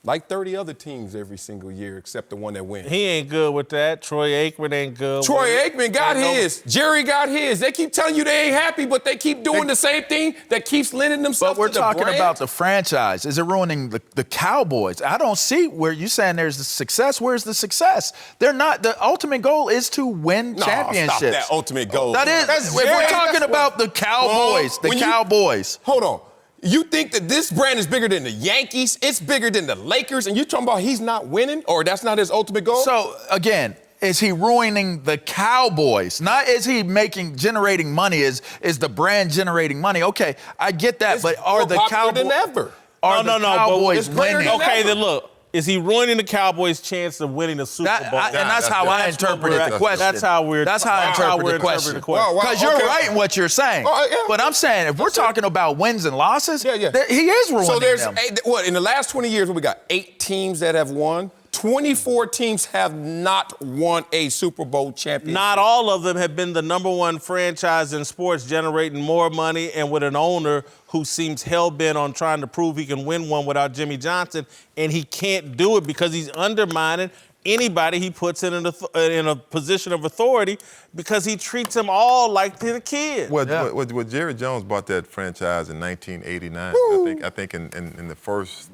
[SPEAKER 3] Like 30 other teams every single year, except the one that wins.
[SPEAKER 2] He ain't good with that. Troy Aikman ain't good
[SPEAKER 3] Troy
[SPEAKER 2] with
[SPEAKER 3] Aikman got his. Jerry got his. They keep telling you they ain't happy, but they keep doing the same thing that keeps lending themselves to the brand.
[SPEAKER 4] But we're talking about the franchise. Is it ruining the Cowboys? I don't see where you're saying there's the success. Where's the success? They're not. The ultimate goal is to win championships.
[SPEAKER 3] Stop that ultimate goal.
[SPEAKER 4] That is. If we're talking about the Cowboys, Cowboys.
[SPEAKER 3] Hold on. You think that this brand is bigger than the Yankees, it's bigger than the Lakers, and you're talking about he's not winning, or that's not his ultimate goal?
[SPEAKER 4] So, again, is he ruining the Cowboys? Not is he generating money, is the brand generating money? Okay, I get that,
[SPEAKER 3] it's
[SPEAKER 4] but are the Cowboys...
[SPEAKER 3] than ever.
[SPEAKER 4] Are the Cowboys winning?
[SPEAKER 2] Okay, then look. Is he ruining the Cowboys' chance of winning the Super Bowl?
[SPEAKER 4] That's how I interpreted the question.
[SPEAKER 2] That's how I interpreted the question.
[SPEAKER 4] Because you're right in what you're saying. But I'm saying, if we're talking about wins and losses, he is ruining them.
[SPEAKER 3] So in the last 20 years, we got 8 teams that have won. 24 teams have not won a Super Bowl championship.
[SPEAKER 2] Not all of them have been the #1 franchise in sports, generating more money and with an owner who seems hell-bent on trying to prove he can win one without Jimmy Johnson, and he can't do it because he's undermining anybody he puts in a position of authority because he treats them all like they're the kids.
[SPEAKER 6] Well, Jerry Jones bought that franchise in 1989. I think in the first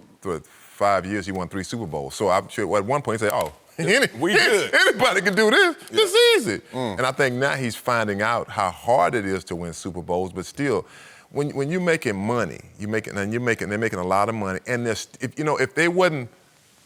[SPEAKER 6] 5 years, he won 3 Super Bowls. So I'm sure at one point he said, anybody can do this. It's easy. And I think now he's finding out how hard it is to win Super Bowls, but still, when you're making money, they're making a lot of money. And if they wasn't,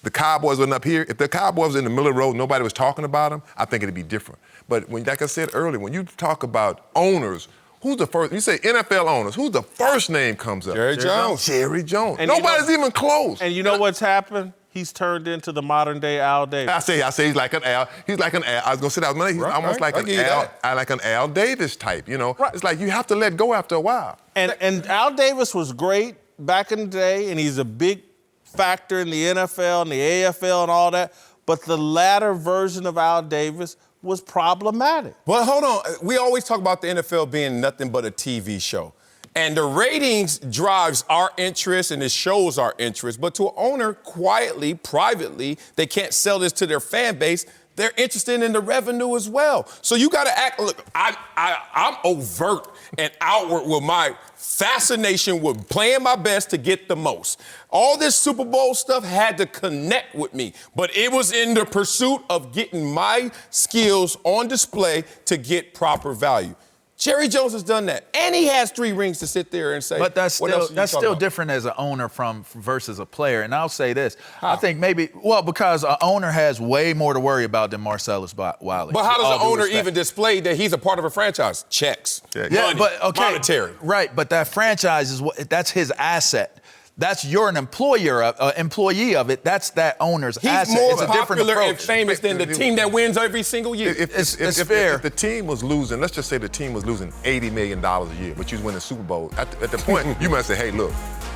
[SPEAKER 6] the Cowboys wasn't up here, if the Cowboys was in the middle of the road, nobody was talking about them, I think it'd be different. But like I said earlier, when you talk about owners, who's the first? You say NFL owners. Who's the first name comes up?
[SPEAKER 3] Jerry Jones.
[SPEAKER 6] Jerry Jones.
[SPEAKER 2] And
[SPEAKER 6] nobody's even close.
[SPEAKER 2] And you know what's happened? He's turned into the modern-day Al Davis.
[SPEAKER 6] I say he's like an Al. He's like an Al. I was gonna say that. He's almost like an Al. Like an Al Davis type. You know, It's like you have to let go after a while.
[SPEAKER 2] And Al Davis was great back in the day, and he's a big factor in the NFL and the AFL and all that. But the latter version of Al Davis was problematic.
[SPEAKER 3] Well, hold on. We always talk about the NFL being nothing but a TV show. And the ratings drives our interest and it shows our interest. But to an owner, quietly, privately, they can't sell this to their fan base. They're interested in the revenue as well. So you got to act. Look, I'm overt and outward with my fascination with playing my best to get the most. All this Super Bowl stuff had to connect with me, but it was in the pursuit of getting my skills on display to get proper value. Jerry Jones has done that, and he has 3 rings to sit there and say.
[SPEAKER 4] But that's still different as an owner versus a player. And I'll say this: I think because an owner has way more to worry about than Marcellus Wiley.
[SPEAKER 3] But how does an owner even display that he's a part of a franchise? Checks, money, monetary.
[SPEAKER 4] Right, but that franchise that's his asset. That's you're an employee of it. That's that owner's asset.
[SPEAKER 3] He's more
[SPEAKER 4] It's a different
[SPEAKER 3] popular and
[SPEAKER 4] approach.
[SPEAKER 3] famous than the team that wins every single year.
[SPEAKER 4] It's fair.
[SPEAKER 6] If the team was losing, let's just say the team was losing $80 million a year, but you was winning the Super Bowl, at the point, you might say, hey, look,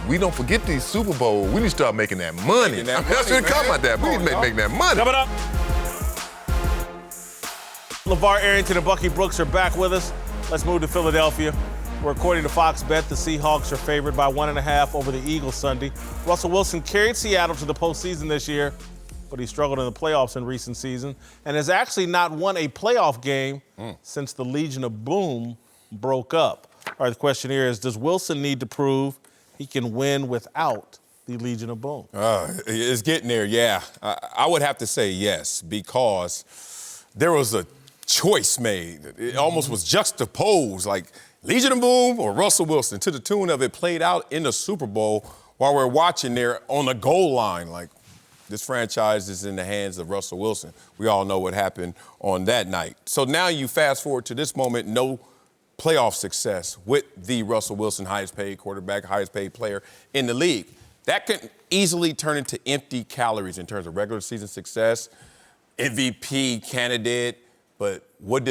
[SPEAKER 6] we don't forget these Super Bowls. We need to start making that money. That's what it come about that. We need to make that money.
[SPEAKER 2] Coming up, LeVar Arrington and Bucky Brooks are back with us. Let's move to Philadelphia, where according to Fox Bet, the Seahawks are favored by 1.5 over the Eagles Sunday. Russell Wilson carried Seattle to the postseason this year, but he struggled in the playoffs in recent season and has actually not won a playoff game since the Legion of Boom broke up. All right, the question here is, does Wilson need to prove he can win without the Legion of Boom?
[SPEAKER 3] It's getting there, yeah. I would have to say yes, because there was a choice made. It almost was juxtaposed, like Legion of Boom or Russell Wilson, to the tune of it played out in the Super Bowl while we're watching there on the goal line. Like, this franchise is in the hands of Russell Wilson. We all know what happened on that night. So now you fast forward to this moment, no playoff success with the Russell Wilson, highest paid quarterback, highest paid player in the league. That could easily turn into empty calories in terms of regular season success, MVP candidate. But what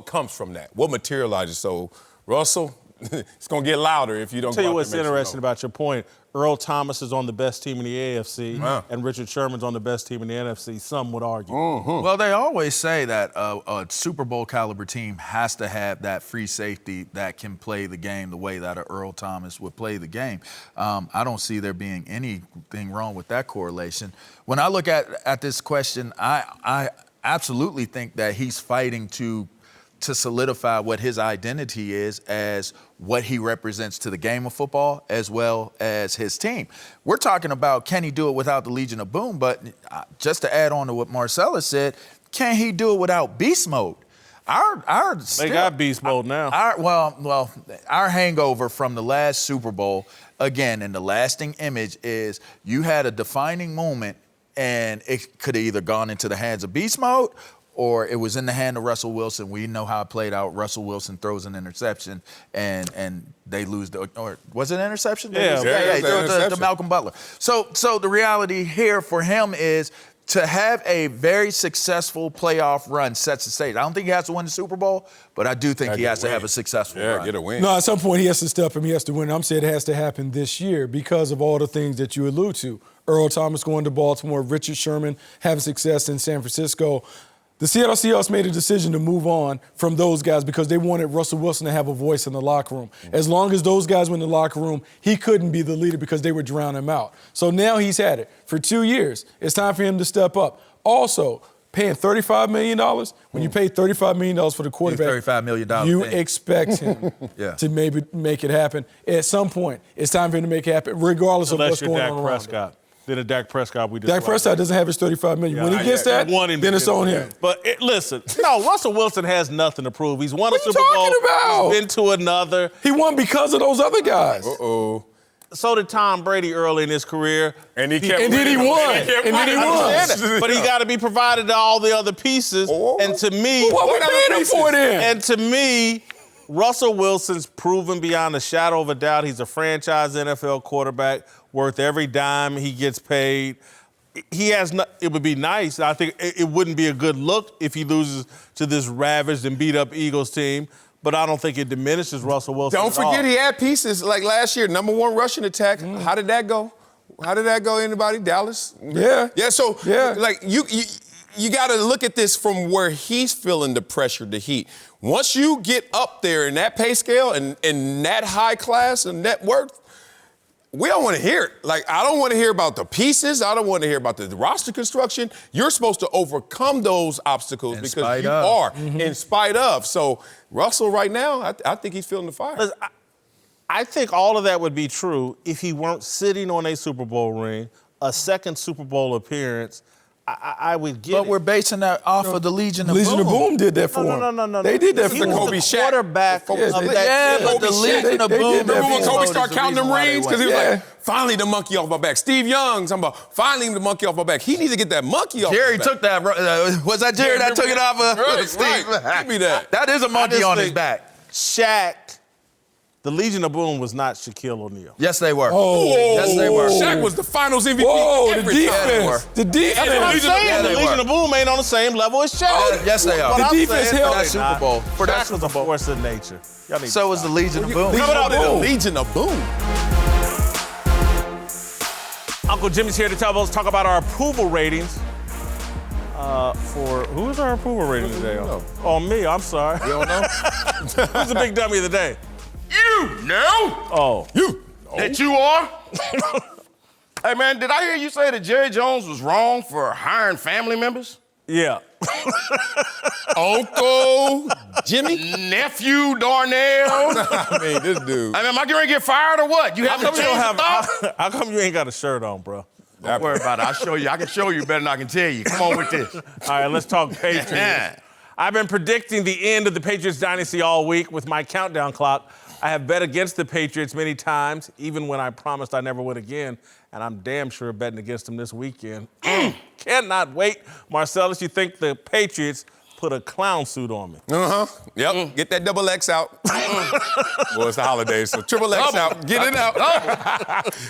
[SPEAKER 3] comes from that? What materializes? So, Russell, it's going to get louder if you don't
[SPEAKER 2] Tell
[SPEAKER 3] go
[SPEAKER 2] you
[SPEAKER 3] out
[SPEAKER 2] what's
[SPEAKER 3] there and make
[SPEAKER 2] interesting
[SPEAKER 3] some noise.
[SPEAKER 2] about your point. Earl Thomas is on the best team in the AFC, and Richard Sherman's on the best team in the NFC. Some would argue.
[SPEAKER 4] Well, they always say that a Super Bowl caliber team has to have that free safety that can play the game the way that a Earl Thomas would play the game. I don't see there being anything wrong with that correlation. When I look at this question, I absolutely think that he's fighting to solidify what his identity is as what he represents to the game of football as well as his team. We're talking about, can he do it without the Legion of Boom? But just to add on to what Marcellus said, can he do it without beast mode?
[SPEAKER 2] They got beast mode now.
[SPEAKER 4] Our hangover from the last Super Bowl, again, and the lasting image is you had a defining moment and it could have either gone into the hands of beast mode or it was in the hand of Russell Wilson. We know how it played out. Russell Wilson throws an interception, and they lose or was it an interception?
[SPEAKER 2] Yeah,
[SPEAKER 4] he threw it to Malcolm Butler. So the reality here for him is to have a very successful playoff run sets the stage. I don't think he has to win the Super Bowl, but I do think he has to have a successful run.
[SPEAKER 3] Get a win.
[SPEAKER 5] No, at some point he has to step up. He has to win. I'm saying it has to happen this year because of all the things that you allude to. Earl Thomas going to Baltimore, Richard Sherman having success in San Francisco. The Seattle Seahawks made a decision to move on from those guys because they wanted Russell Wilson to have a voice in the locker room. As long as those guys were in the locker room, he couldn't be the leader because they would drown him out. So now he's had it for 2 years. It's time for him to step up. Also, paying $35 million, when you pay $35 million for the quarterback,
[SPEAKER 4] $35 million
[SPEAKER 5] you
[SPEAKER 4] thing.
[SPEAKER 5] expect him to maybe make it happen. At some point, it's time for him to make it happen, regardless of what's going on around him.
[SPEAKER 2] Then a Dak Prescott,
[SPEAKER 5] Dak Prescott doesn't have his $35 million. When he gets that, then it's on him.
[SPEAKER 2] But listen, no, Russell Wilson has nothing to prove. He's won a Super Bowl.
[SPEAKER 5] What are you talking about?
[SPEAKER 2] He's been to another.
[SPEAKER 5] He won because of those other guys.
[SPEAKER 3] Uh-oh.
[SPEAKER 2] So did Tom Brady early in his career.
[SPEAKER 3] And he kept
[SPEAKER 5] And then he won. And then he won.
[SPEAKER 2] But he got to be provided to all the other pieces. And to me,
[SPEAKER 5] What we paying him for then?
[SPEAKER 2] And to me, Russell Wilson's proven beyond a shadow of a doubt he's a franchise NFL quarterback worth every dime he gets paid. He has not, it would be nice. I think it wouldn't be a good look if he loses to this ravaged and beat up Eagles team, but I don't think it diminishes Russell Wilson.
[SPEAKER 3] Don't forget he had pieces like last year, #1 rushing attack. How did that go? Anybody? Dallas?
[SPEAKER 5] Yeah.
[SPEAKER 3] So like you got to look at this from where he's feeling the pressure, the heat. Once you get up there in that pay scale and that high class and net worth, we don't want to hear it. Like, I don't want to hear about the pieces. I don't want to hear about the roster construction. You're supposed to overcome those obstacles because you are in spite of. So Russell right now, I think he's feeling the fire.
[SPEAKER 2] Listen, I think all of that would be true if he weren't sitting on a Super Bowl ring, a second Super Bowl appearance. I would get
[SPEAKER 4] But we're basing that off of the Legion of Boom.
[SPEAKER 5] Legion of Boom did that for him.
[SPEAKER 2] No.
[SPEAKER 5] They did that for
[SPEAKER 2] He was
[SPEAKER 5] Kobe
[SPEAKER 2] the
[SPEAKER 5] Shaq.
[SPEAKER 2] quarterback of that team.
[SPEAKER 4] But the Legion of
[SPEAKER 5] They
[SPEAKER 4] Boom.
[SPEAKER 5] did that
[SPEAKER 3] Remember when
[SPEAKER 5] for
[SPEAKER 3] Kobe
[SPEAKER 5] him.
[SPEAKER 3] started counting them rings? Because he was
[SPEAKER 5] Yeah.
[SPEAKER 3] like, finally the monkey off my back. Steve Young's, I'm about, finally the monkey off my back. He needs to get that monkey off
[SPEAKER 4] Jerry
[SPEAKER 3] his back.
[SPEAKER 4] took that. Was that Jerry that took it off of Steve?
[SPEAKER 3] Right. Give me that.
[SPEAKER 4] That is a monkey on his back.
[SPEAKER 2] Shaq The Legion of Boom was not Shaquille O'Neal.
[SPEAKER 4] Yes, they were.
[SPEAKER 5] Oh.
[SPEAKER 4] Yes, they were.
[SPEAKER 3] Shaq was the Finals MVP.
[SPEAKER 5] Whoa, the
[SPEAKER 3] every time.
[SPEAKER 5] defense. The defense.
[SPEAKER 2] That's what I'm saying.
[SPEAKER 4] Yeah,
[SPEAKER 2] The
[SPEAKER 4] they
[SPEAKER 2] Legion
[SPEAKER 4] were.
[SPEAKER 2] of Boom ain't on the same level as Shaq.
[SPEAKER 4] Yes, they are.
[SPEAKER 2] What
[SPEAKER 5] The
[SPEAKER 2] I'm
[SPEAKER 5] defense
[SPEAKER 2] saying,
[SPEAKER 5] held
[SPEAKER 2] no,
[SPEAKER 5] that
[SPEAKER 2] they
[SPEAKER 4] Super
[SPEAKER 2] not.
[SPEAKER 4] Bowl. For that
[SPEAKER 2] Shaq was a force of nature. Y'all need
[SPEAKER 4] So
[SPEAKER 2] to
[SPEAKER 4] was the
[SPEAKER 2] stop.
[SPEAKER 4] Legion of Boom.
[SPEAKER 2] Coming up,
[SPEAKER 3] The Legion of Boom.
[SPEAKER 2] Uncle Jimmy's here to tell us, talk about our approval ratings. For who is our approval rating today? On me, I'm sorry.
[SPEAKER 3] You don't know?
[SPEAKER 2] Who's the big dummy of the day?
[SPEAKER 8] You know
[SPEAKER 2] Oh.
[SPEAKER 8] that you are? Hey, man, did I hear you say that Jerry Jones was wrong for hiring family members?
[SPEAKER 2] Yeah.
[SPEAKER 3] Uncle Jimmy?
[SPEAKER 8] Nephew Darnell?
[SPEAKER 3] I mean, this dude.
[SPEAKER 8] I mean, am I going to get fired or what? You haven't changed your thought?
[SPEAKER 2] How come you ain't got a shirt on, bro?
[SPEAKER 8] Don't worry about it. I'll show you. I can show you better than I can tell you. Come on with this.
[SPEAKER 2] All right, let's talk Patriots. I've been predicting the end of the Patriots dynasty all week with my countdown clock. I have bet against the Patriots many times, even when I promised I never would again, and I'm damn sure betting against them this weekend. Cannot wait. Marcellus, you think the Patriots put a clown suit on me?
[SPEAKER 3] Uh-huh. Yep. Get that double X out. Well, it's the holidays, so triple X out. Get it out.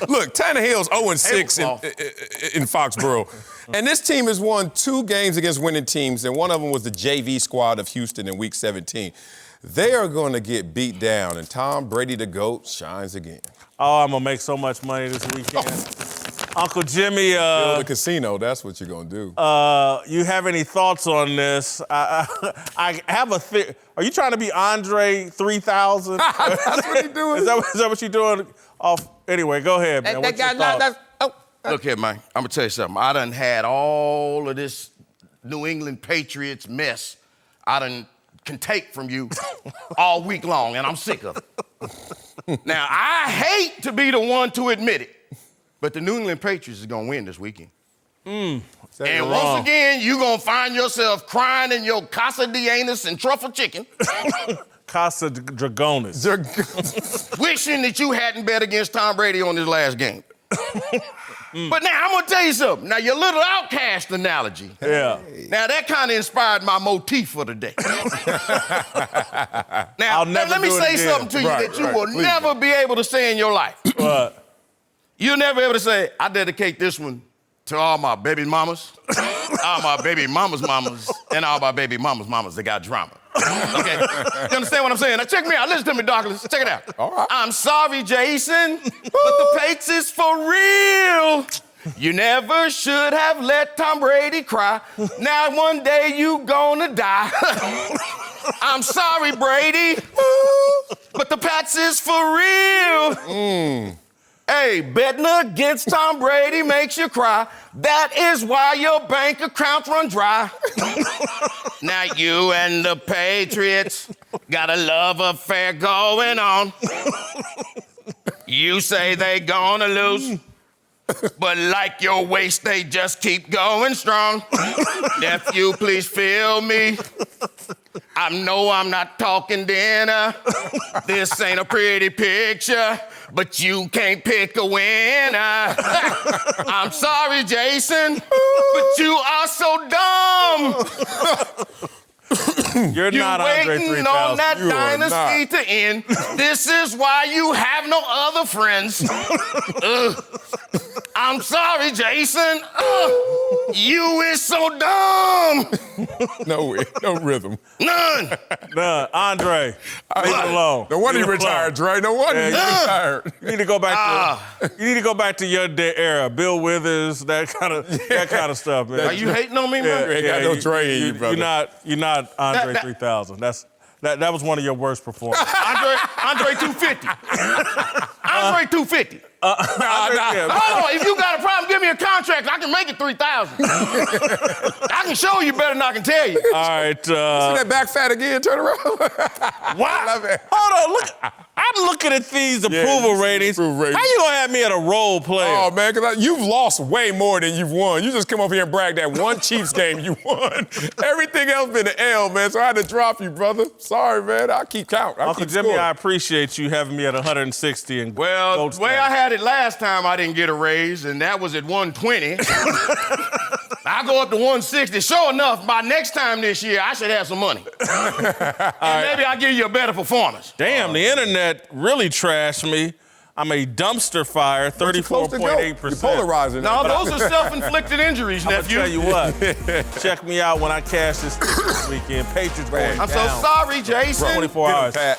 [SPEAKER 3] Look, Tannehill's 0-6 in Foxborough. And this team has won 2 games against winning teams, and one of them was the JV squad of Houston in Week 17. They are going to get beat down, and Tom Brady, the GOAT, shines again.
[SPEAKER 2] Oh, I'm going to make so much money this weekend. Uncle Jimmy,
[SPEAKER 3] Build a casino, that's what you're going to do.
[SPEAKER 2] you have any thoughts on this? I have a theory. Are you trying to be Andre 3000?
[SPEAKER 3] That's what he's doing.
[SPEAKER 2] Is that what you're doing? Anyway, go ahead, man. What's your thoughts?
[SPEAKER 8] Look here, man. I'm going to tell you something. I done had all of this New England Patriots mess can take from you all week long, and I'm sick of it. Now, I hate to be the one to admit it, but the New England Patriots is going to win this weekend. And once again, you're going to find yourself crying in your Casa de Anus and truffle chicken.
[SPEAKER 2] Casa Dragonis.
[SPEAKER 8] Wishing that you hadn't bet against Tom Brady on his last game. But now, I'm going to tell you something. Now, your little outcast analogy.
[SPEAKER 2] Yeah.
[SPEAKER 8] Now, that kind of inspired my motif for the day. Now, let me say something to you that you will never be able to say in your life.
[SPEAKER 2] What?
[SPEAKER 8] You'll never be able to say, I dedicate this one to all my baby mamas, all my baby mamas' mamas, and all my baby mamas' mamas that got drama. Okay? You understand what I'm saying? Now, check me out. Listen to me, Douglas. Check it out.
[SPEAKER 3] All right.
[SPEAKER 8] I'm sorry, Jason, but the Patriots is for real. You never should have let Tom Brady cry. Now one day you gonna die. I'm sorry, Brady, but the Pats is for real. Hey, betting against Tom Brady makes you cry. That is why your bank accounts run dry. Now you and the Patriots got a love affair going on. You say they gonna lose, but like your waist, they just keep going strong. Nephew, please feel me. I know I'm not talking dinner. This ain't a pretty picture, but you can't pick a winner. I'm sorry, Jason, but you are so dumb.
[SPEAKER 2] You're not Andre 3000.
[SPEAKER 8] Waiting on that dynasty to end. This is why you have no other friends. I'm sorry, Jason. You is so dumb.
[SPEAKER 3] No rhythm.
[SPEAKER 8] None.
[SPEAKER 2] Andre, leave it alone.
[SPEAKER 3] No wonder
[SPEAKER 2] Leave
[SPEAKER 3] you
[SPEAKER 2] it alone.
[SPEAKER 3] retired, Dre. No wonder you retired.
[SPEAKER 2] You need to go back to. You need to go back to your era. Bill Withers, that kind of stuff, man.
[SPEAKER 8] Are you hating on me, man?
[SPEAKER 3] You ain't got no Dre in you, brother.
[SPEAKER 2] You're not Andre 3000. That was one of your worst performances.
[SPEAKER 8] Andre 250. Andre 250.
[SPEAKER 2] Yeah.
[SPEAKER 8] Hold on, if you got a problem, give me a contract. I can make it 3,000. I can show you better than I can tell you.
[SPEAKER 2] All right.
[SPEAKER 3] See that back fat again? Turn around.
[SPEAKER 2] Wow. Hold on, look. I'm looking at these approval ratings. How you gonna have me at a role player?
[SPEAKER 3] Oh, man, because you've lost way more than you've won. You just come up here and brag that one Chiefs game you won. Everything else been an L, man, so I had to drop you, brother. Sorry, man. I'll keep count.
[SPEAKER 2] Uncle Jimmy, I appreciate you having me at 160. And
[SPEAKER 8] well, the way I had it last time, I didn't get a raise, and that was at 120. I go up to 160. Sure enough, by next time this year, I should have some money. And maybe I'll give you a better performance.
[SPEAKER 2] Damn, the internet really trashed me. I'm a dumpster fire, 34.8%.
[SPEAKER 3] You're polarizing.
[SPEAKER 8] No, those are self-inflicted injuries,
[SPEAKER 2] I'm
[SPEAKER 8] nephew.
[SPEAKER 2] gonna tell you what. Check me out when I cash this weekend. Patriots going
[SPEAKER 8] I'm
[SPEAKER 2] down.
[SPEAKER 8] so sorry, Jason.
[SPEAKER 2] 24 hours.
[SPEAKER 3] Pat.